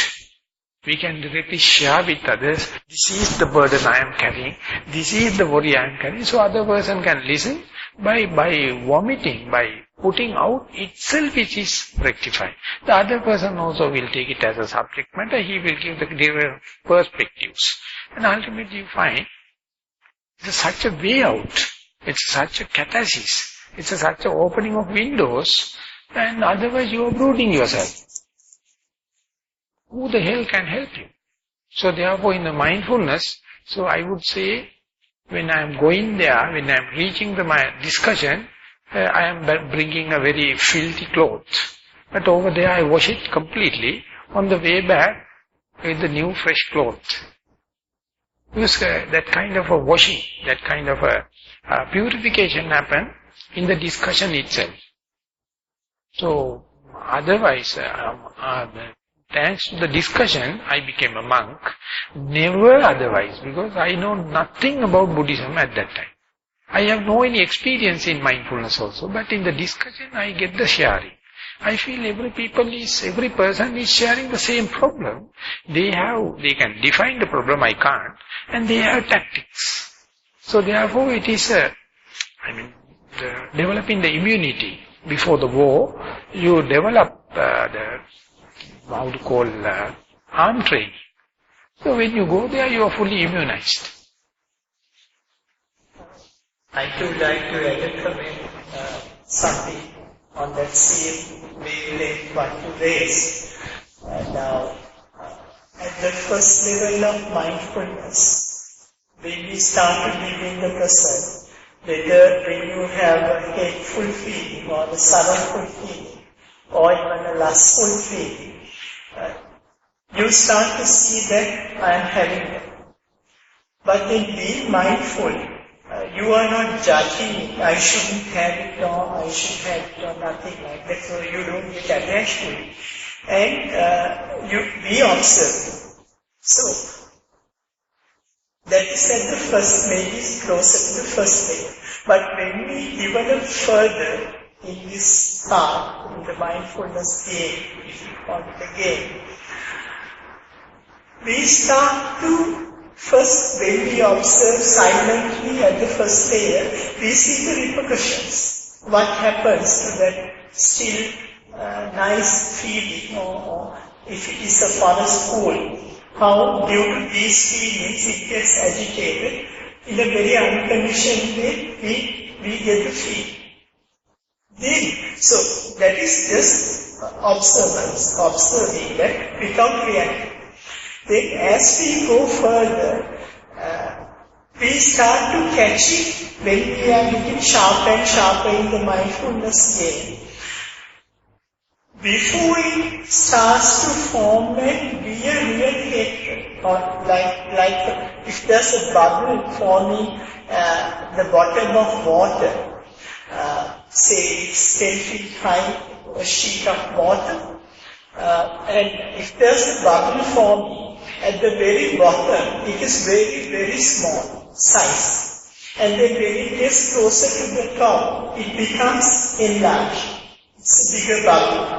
We can directly share with others. This is the burden I am carrying. This is the worry I am carrying. So other person can listen by vomiting, by putting out itself, which is rectified. The other person also will take it as a subject matter. He will give the different perspectives. And ultimately you find it's such a way out. It's such a catharsis. It's such an opening of windows. And otherwise you are brooding yourself. Who the hell can help you? So therefore in the mindfulness, so I would say, when I am going there, when I am reaching my discussion, I am bringing a very filthy cloth. But over there I wash it completely. On the way back, with the new fresh cloth. Because that kind of a washing, that kind of a purification happen in the discussion itself. So otherwise, thanks to the discussion, I became a monk. Never otherwise, because I know nothing about Buddhism at that time. I have no any experience in mindfulness also, but in the discussion I get the sharing. I feel every person is sharing the same problem. They can define the problem, I can't, and they have tactics. So therefore it is developing the immunity. Before the war, you develop arm training. So when you go there, you are fully immunized. I would like to add a comment, something on that same wavelength what you raised. Now, at the first level of mindfulness, when we start to live in the present, whether when you have a hateful feeling or a sorrowful feeling or even a lustful feeling, you start to see that I am having it. But in being mindful, you are not judging it. I shouldn't have it or I should have it or nothing like that, so you don't get attached to it. And we observe. So, that is at the first, maybe closer to the first layer. But when we develop further in this path, in the mindfulness game, if you call it a game, we start to, first when we observe silently at the first layer, we see the repercussions. What happens to that still nice feeling, or if it is a forest pool, how due to these feelings it gets agitated. In a very unconditioned way, we get the feeling. Then, so that is just observing that without reacting. Then as we go further, we start to catch it when we are getting sharper and sharper in the mindfulness game. Before it starts to form and be a real hatred, or like if there's a bubble forming the bottom of water, say it's 10 feet high, a sheet of water, and if there's a bubble forming at the very bottom, it is very, very small size. And then when it gets closer to the top, it becomes enlarged. It's a bigger bubble.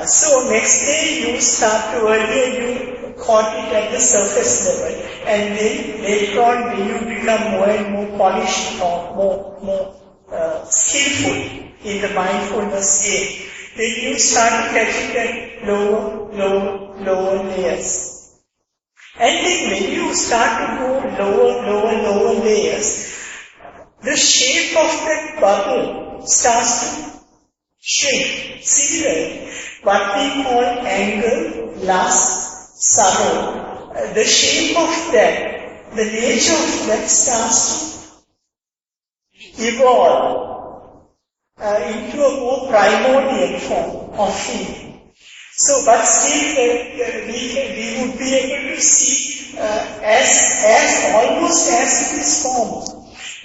So next day you start to, earlier you caught it at the surface level, and then later on when you become more and more polished or more skillful in the mindfulness game, then you start to catch it at lower layers. And then when you start to go lower layers, the shape of that bubble starts to shrink. Similarly, what we call anger, lust, sorrow, the shape of that, the nature of that starts to evolve into a more primordial form of feeling. So, but still we would be able to see as almost as it is formed.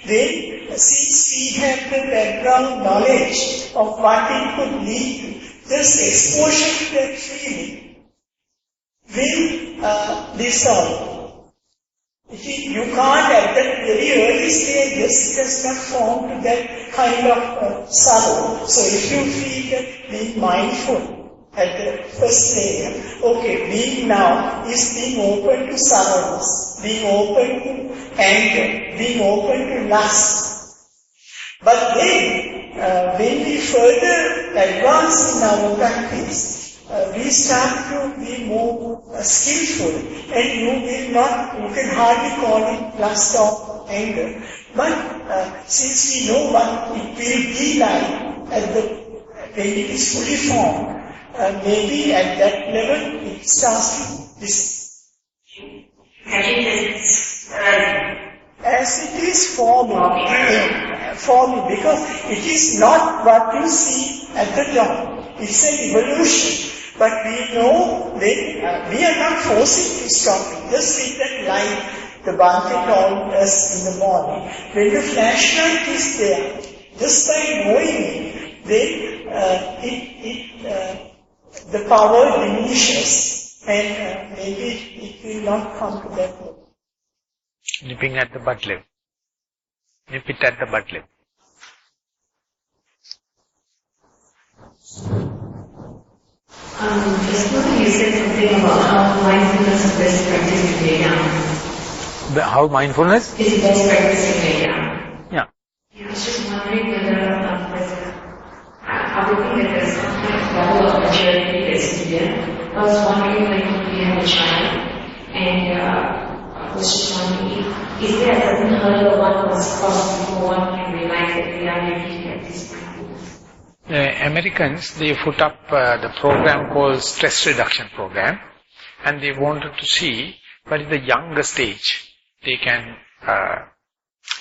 Then, since we have the background knowledge of what it could lead to, this exposure to that feeling will dissolve. You can't at that very early stage, it does not form to that kind of sorrow. So if you feel that being mindful at the first layer, okay, being now is being open to sorrows, being open to anger, being open to lust. But then, when we further advance in our practice, we start to be more skillful, and you can hardly call it lust or anger. But since we know what it will be like when it is fully formed, maybe at that level it starts to as it is forming, because it is not what you see at the top. It's an evolution. But we know that we are not forcing to stop it. Just with that light, the Bhante told us in the morning, when the flashlight is there, just by knowing it, then the power diminishes, and maybe it will not come to that level. Nipping at the butt level. Nip it at the butt level. Just now you said something about how mindfulness is best practiced in lay down. How mindfulness? Is best practiced in lay down. Yeah. I was just wondering whether are looking at this level of maturity that's needed. I was wondering when we have a child, and I was just wondering, is there a certain hurdle one must cross before one can realize that they are making at this point? The Americans, they put up the program called stress reduction program, and they wanted to see what is the younger stage they can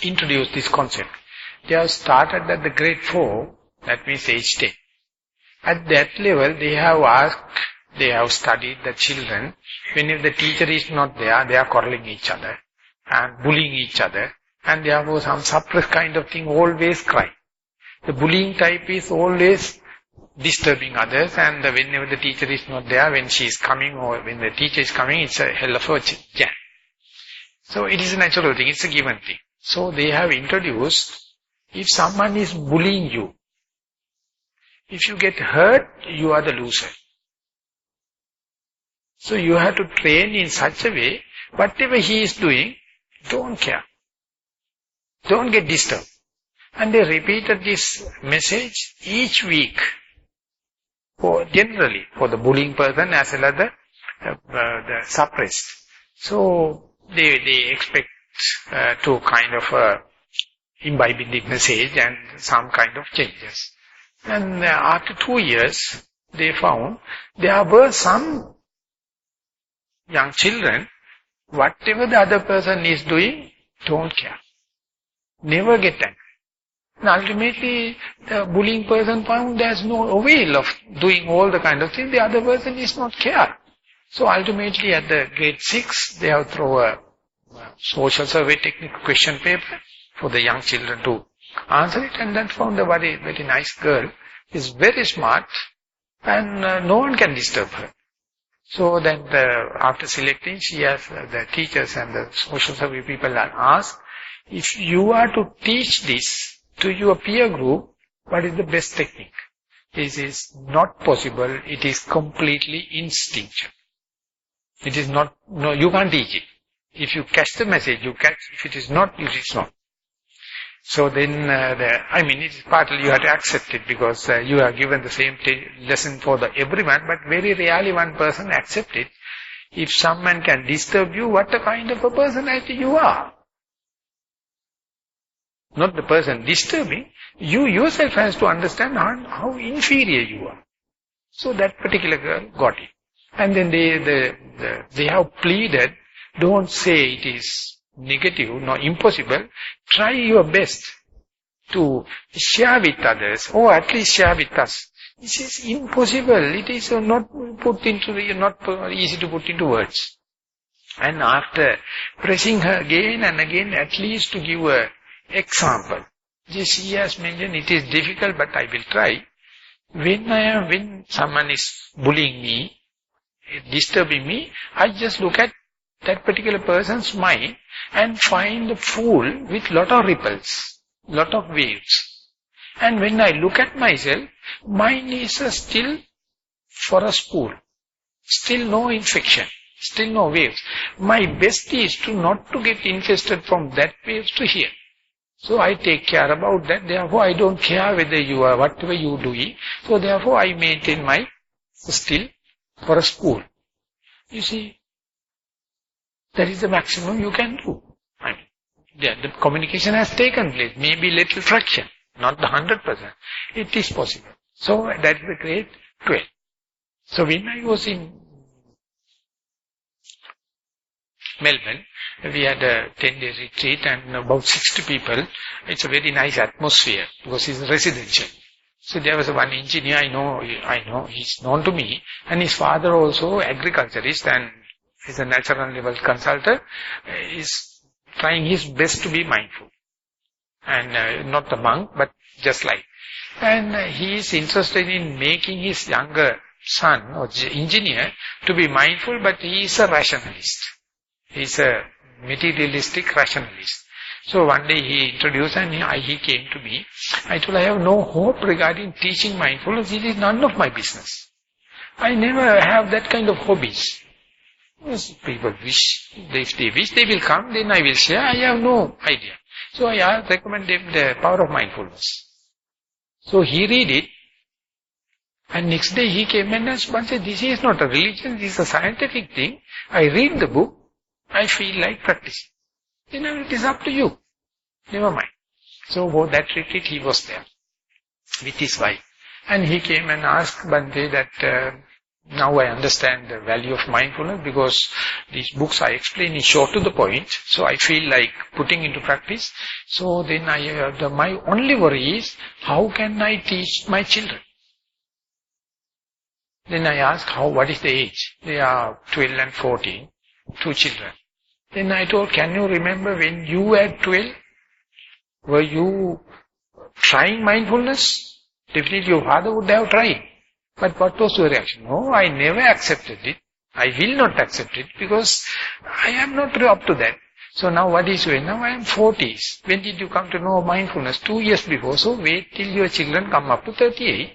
introduce this concept. They have started at the grade 4, that means age 10. At that level, they have studied the children. Whenever the teacher is not there, they are quarreling each other and bullying each other. And therefore some suppressed kind of thing, always cry. The bullying type is always disturbing others, and whenever the teacher is not there, when she is coming or when the teacher is coming, it's a hell of a jam. So it is a natural thing, it's a given thing. So they have introduced, if someone is bullying you, if you get hurt, you are the loser. So you have to train in such a way, whatever he is doing, don't care. Don't get disturbed. And they repeated this message each week, generally for the bullying person as well as the suppressed. So they expect to kind of imbibe in the message and some kind of changes. And after 2 years, they found there were some young children, whatever the other person is doing, don't care. Never get angry. And ultimately, the bullying person found there's no avail of doing all the kind of things. The other person is not care. So ultimately, at the grade 6, they have thrown a social survey technique question paper for the young children to answer it, and then found a very, very nice girl, is very smart, and no one can disturb her. So then after selecting, she has the teachers and the social survey people are asked, if you are to teach this to your peer group, what is the best technique? This is not possible. It is completely instinctual. It is not, no, you can't teach it. If you catch the message, you catch. If it is not, it is not. So then, it is partly you have to accept it, because you are given the same lesson for everyone, but very rarely one person accepts it. If someone can disturb you, what a kind of a personality you are. Not the person disturbing, you yourself has to understand how inferior you are. So that particular girl got it. And then they have pleaded, don't say it is negative, no, impossible. Try your best to share with others, or at least share with us. This is impossible. It is not easy to put into words. And after pressing her again and again, at least to give a example. She has mentioned it is difficult, but I will try. When someone is bullying me, disturbing me, I just look at that particular person's mind and find the pool with lot of ripples, lot of waves. And when I look at myself, mine is still for a pool, still no infection, still no waves. My best is to not to get infested from that waves to here. So I take care about that. Therefore, I don't care whether you are whatever you do. So therefore, I maintain my still for a school. You see, that is the maximum you can do. The communication has taken place. Maybe little fraction, not the 100%. It is possible. So that is the grade 12. So when I was in Melbourne, we had a 10-day retreat and about 60 people. It's a very nice atmosphere because it's residential. So there was one engineer I know, he's known to me, and his father also agriculturist and is a natural level consultant, is trying his best to be mindful. And not a monk, but just like. And he is interested in making his younger son or engineer to be mindful, but he is a rationalist. He is a materialistic rationalist. So one day he introduced and he came to me. I told, I have no hope regarding teaching mindfulness. It is none of my business. I never have that kind of hobbies. Yes, people wish, if they wish, they will come, then I will share. I have no idea. So I recommend them the power of mindfulness. So he read it, And next day he came and asked, this is not a religion, this is a scientific thing. I read the book, I feel like practicing. It is up to you. Never mind. So for that retreat he was there with his wife. And he came and asked Bhante that now I understand the value of mindfulness because these books I explain is short to the point. So I feel like putting into practice. So then my only worry is how can I teach my children? Then I asked what is the age? They are 12 and 14, 2 children. Then I told, can you remember when you were 12? Were you trying mindfulness? Definitely your father would have tried. But what was your reaction? No, I never accepted it. I will not accept it because I am not up to that. So now what is your age? Now I am 40s. When did you come to know mindfulness? 2 years before. So wait till your children come up to 38.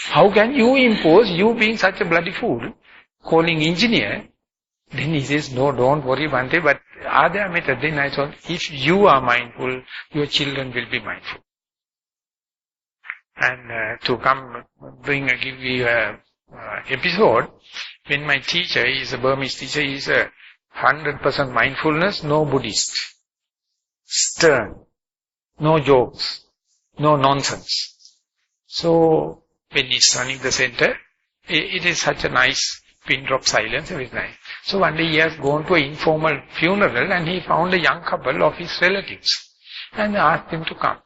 How can you impose, you being such a bloody fool, calling engineer? Then he says, no, don't worry, Bhante, but are there methods? Then I thought, if you are mindful, your children will be mindful. And to give you a episode, when my teacher is a Burmese teacher, he is a 100% mindfulness, no Buddhist. Stern. No jokes. No nonsense. So, when he's running the center, it is such a nice pin drop silence, very nice. So one day he has gone to an informal funeral and he found a young couple of his relatives and asked them to come.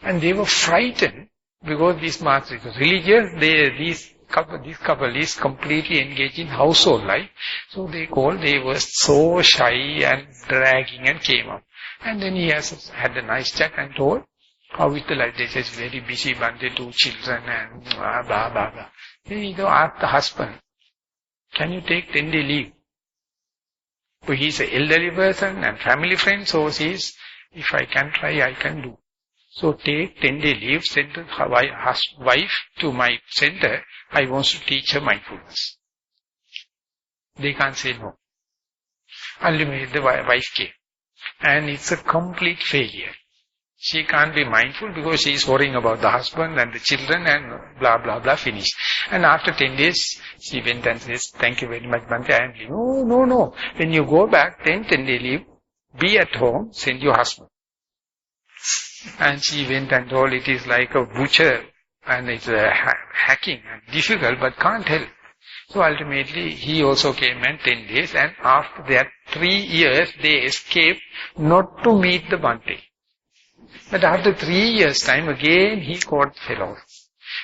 And they were frightened because this master is religious, this couple is completely engaged in household life. So they were so shy and dragging and came up. And then he has had a nice chat and told, how is the life? They said, very busy, Bhante, 2 children and blah, blah, blah. Then he asked the husband, can you take 10-day leave? So he's an elderly person and family friend, so he says, if I can try, I can do. So take 10-day leave, send the wife to my center, I want to teach her mindfulness. They can't say no. Ultimately the wife came. And it's a complete failure. She can't be mindful because she is worrying about the husband and the children and blah, blah, blah, finished. And after 10 days, she went and says, thank you very much, Bhante, I am leaving. No. When you go back, 10-day leave, be at home, send your husband. And she went and told it is like a butcher and it's hacking and difficult but can't help. So ultimately he also came and 10 days and after that 3 years they escaped not to meet the Bhante. But after 3 years time again he caught fellows.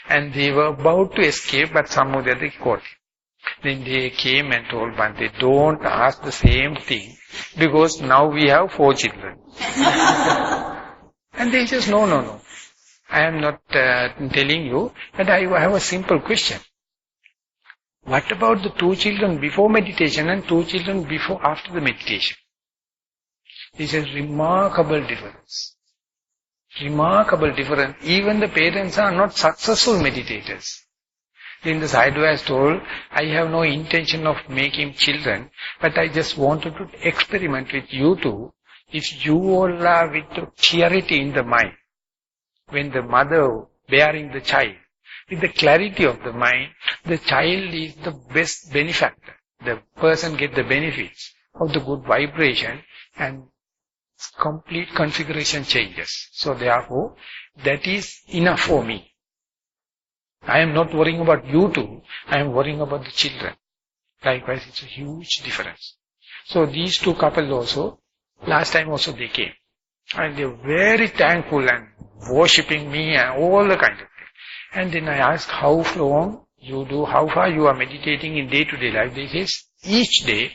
And they were about to escape but somehow they caught him. Then they came and told Bhante, don't ask the same thing because now we have 4 children. And they says, no. I am not telling you, but I have a simple question. What about the 2 children before meditation and 2 children after the meditation? This is remarkable difference. Remarkable difference. Even the parents are not successful meditators. Then the sadhu has told, I have no intention of making children, but I just wanted to experiment with you two. If you all are with the clarity in the mind, when the mother bearing the child, with the clarity of the mind, the child is the best benefactor. The person gets the benefits of the good vibration and complete configuration changes. So therefore, that is enough for me. I am not worrying about you two, I am worrying about the children. Likewise, it's a huge difference. So these 2 couples also, last time also they came. And they were very thankful and worshipping me and all the kind of things. And then I asked how long you do, how far you are meditating in day-to-day life. They say, each day,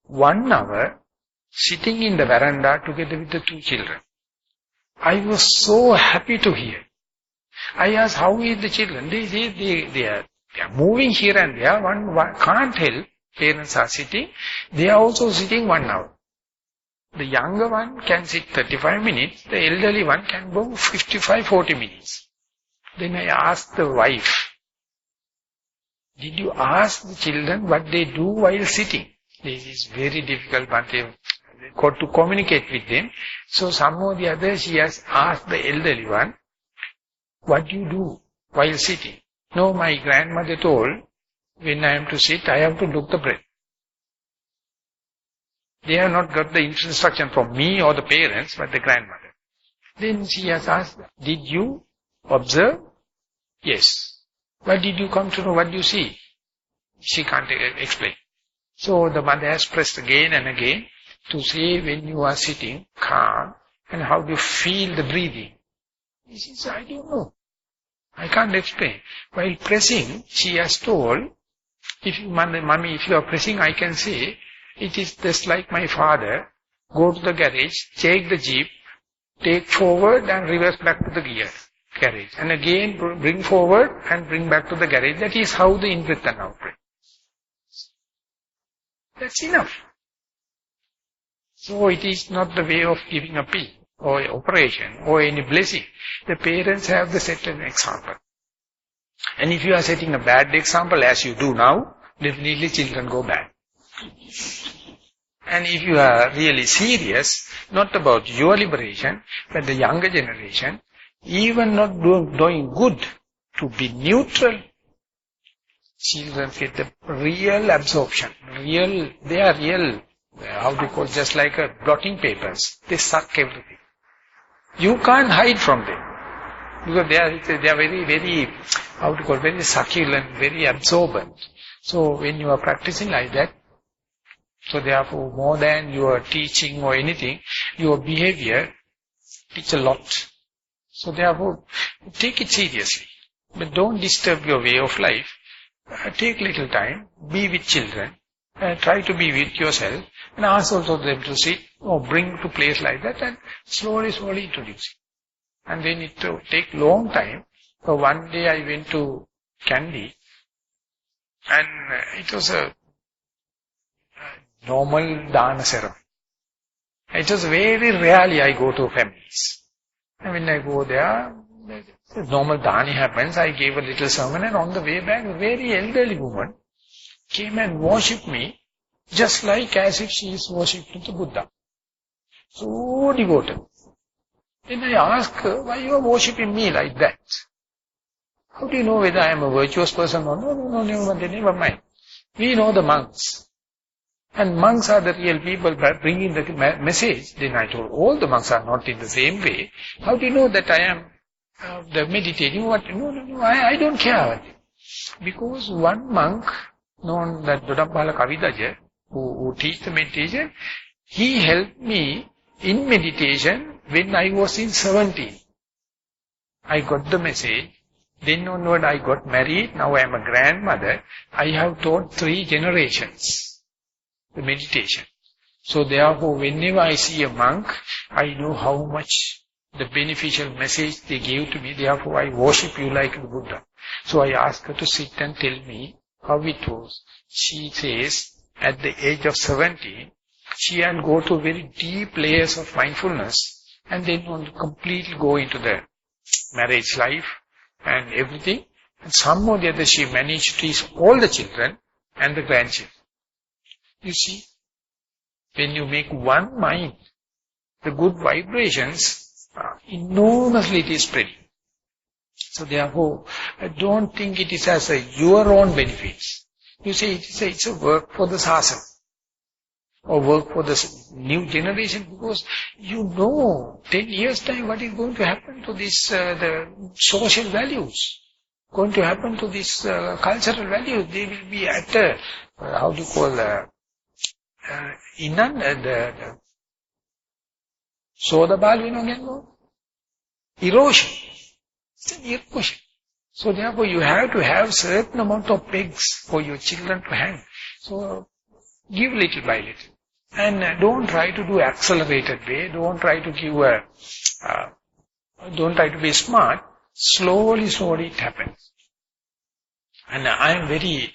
1 hour, sitting in the veranda together with the 2 children. I was so happy to hear. I asked, how is the children? They say they are moving here and there. One can't help. Parents are sitting. They are also sitting 1 hour. The younger one can sit 35 minutes. The elderly one can go 55-40 minutes. Then I asked the wife, did you ask the children what they do while sitting? This is very difficult, but they got to communicate with them. So somehow or the other she has asked the elderly one, what do you do while sitting. No, my grandmother told, when I am to sit, I have to look the breath. They have not got the instruction from me or the parents, but the grandmother. Then she has asked, did you observe? Yes. Why did you come to know what you see? She can't explain. So the mother has pressed again and again to say when you are sitting calm and how do you feel the breathing. She says, I don't know. I can't explain. While pressing, she has told, Mommy, if you are pressing, I can say, it is just like my father, go to the garage, take the jeep, take forward and reverse back to the garage. And again bring forward and bring back to the garage. That is how the in-breath and out-breath. That's enough. So it is not the way of giving a pill or operation or any blessing. The parents have the set an example. And if you are setting a bad example as you do now, definitely children go bad. And if you are really serious, not about your liberation, but the younger generation, even not doing good, to be neutral, children get the real absorption. They are real, how do you call, just like blotting papers. They suck everything. You can't hide from them. Because they are very, very, how to call, very succulent, very absorbent. So when you are practicing like that, so therefore more than your teaching or anything, your behavior teach a lot. So therefore take it seriously. But don't disturb your way of life. Take little time, be with children, try to be with yourself, and ask also them to sit or bring to place like that and slowly introduce it. And then it will take long time. So one day I went to Kandy, and it was a normal Dana ceremony. It was very rarely I go to families. And when I go there, the normal Dana happens. I gave a little sermon, and on the way back, a very elderly woman came and worshipped me, just like as if she is worshipping the Buddha. So devoted. Then I asked her, why you are worshipping me like that? How do you know whether I am a virtuous person or no, never mind. We know the monks. And monks are the real people bringing the message. Then I told, all the monks are not in the same way. How do you know that I am the meditating? What? No, I don't care. Because one monk, known that Dodambala Kavidaja, who teach the meditation, he helped me in meditation when I was in 17. I got the message. Then onward I got married. Now I am a grandmother. I have taught 3 generations the meditation. So therefore, whenever I see a monk, I know how much the beneficial message they gave to me. Therefore, I worship you like the Buddha. So I asked her to sit and tell me how it was. She says, at the age of 17, she had go to very deep layers of mindfulness and then completely go into the marriage life and everything. And somehow or the other she managed to teach all the children and the grandchildren. You see, when you make one mind, the good vibrations, enormously it is spreading. So therefore, I don't think it is as your own benefits. You say it's a work for the sasana or work for the new generation, because you know 10 years time what is going to happen to this the social values, going to happen to this cultural values. They will be at how do you call the soda bal erosion. It's an erosion. So therefore you have to have certain amount of pegs for your children to hang. So give little by little. And don't try to do accelerated way. Don't try to give don't try to be smart. Slowly it happens. And I am very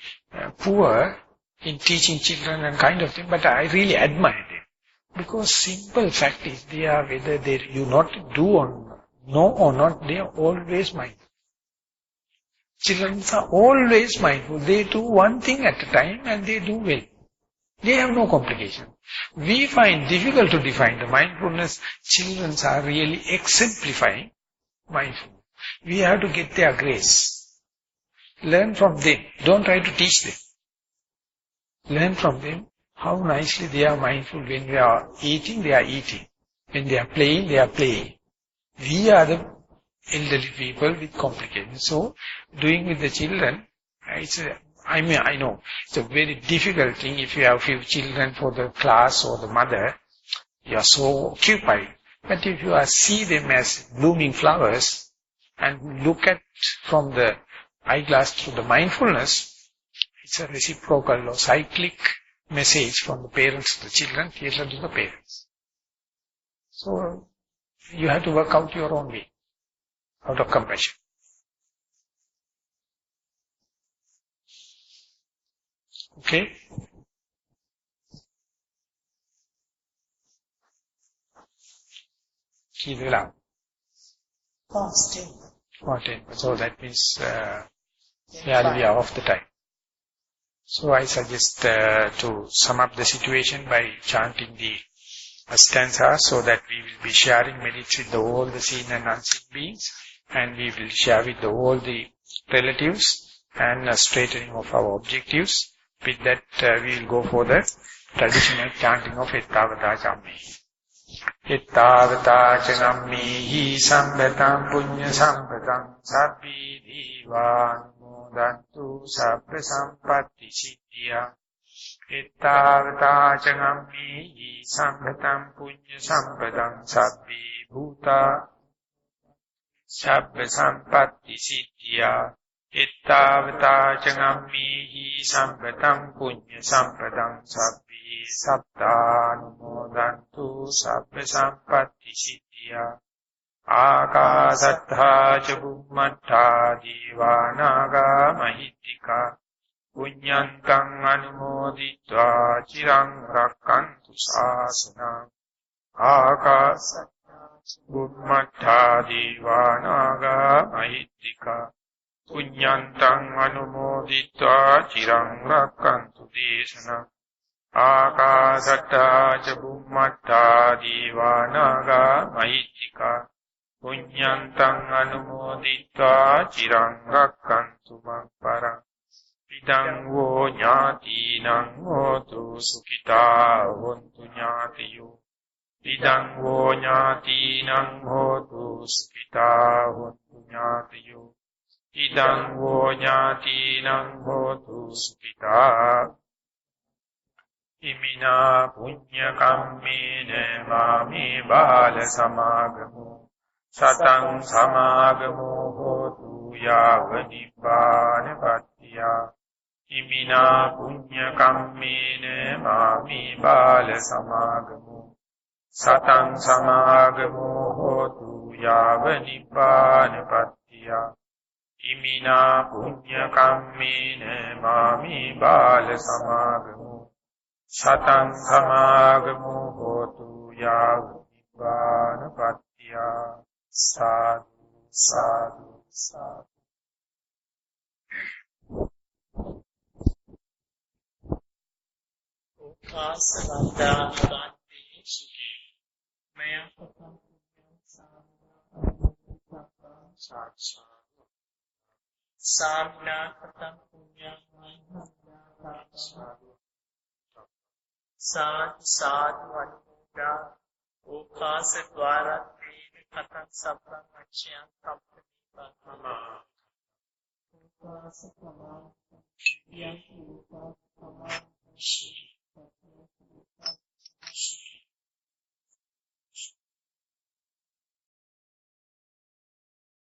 poor in teaching children and kind of thing, but I really admire them. Because simple fact is, they are, whether you not do or know or not, they are always mindful. Children are always mindful. They do one thing at a time and they do well. They have no complication. We find difficult to define the mindfulness. Children are really exemplifying mindfulness. We have to get their grace. Learn from them. Don't try to teach them. Learn from them how nicely they are mindful. When they are eating, they are eating. When they are playing, they are playing. We are the elderly people with complications. So, doing with the children, I know, it's a very difficult thing if you have few children for the class or the mother. You are so occupied. But if you see them as blooming flowers and look at from the eyeglass through the mindfulness, it's a reciprocal or cyclic message from the parents to the children, children to the parents. So, you have to work out your own way, out of compassion. Okay? Keep it up. Fasting. 14. So that means, we are off the time. So I suggest to sum up the situation by chanting the stanzas so that we will be sharing merits with all the seen and unseen beings, and we will share with all the relatives and straightening of our objectives. With that, we will go for the traditional chanting of Ettavata Chammehi. Ettavata Chammehi Sambatam Punya Sambatam Sabbi Divan Modantu Sabba Sampatti Siddhya. Ettavata Chammehi Sambatam Punya Sambatam Sabbi Bhuta Sabba Sampatti Siddhya. Ettavata Chammehi Sambatam Punya Sambatam Sabbi Sattanumodantu Sabba Sampatti Siddhya. Akasattha ca Bhummattha Devanaga Mahittika Punyantang Anumoditva Chirang Rakkantu Sasana. Akasattha ca Bhummattha Devanaga Mahittika Punyantang Anumoditva Chirang Rakkantu Desana. Akasattha ca Bhummattha Devanaga Mahittika Punyantang Anumoditva Chirang Rakkantu Mang Parang. Idang vo ñātīnaṁ hotu sukhitā hontu ñātiyo. Idang vo ñātīnaṁ hotu sukhitā hontu ñātiyo. Idang vo ñātīnaṁ hotu sukhitā. Imina punya kammene mami bala samagamu. Satang samagamu hotu yava nibbāna pattiyā. Imina punya kammene mami bala samagamu. Satang samagamu hotu yava nibbāna pattiyā. Imina punya kammene mami bala samagamu. Satang samagamu hotu yava nibbāna pattiyā. Sadhu, sadhu, sadhu. Ukasavada Bhante Sukhi Maya Patam Samna Patam Punya Sadhu, sadhu, anumoda Ukasavada Katham Sabram Achyam Kampani Mama Ukasavada Yang Ukasavada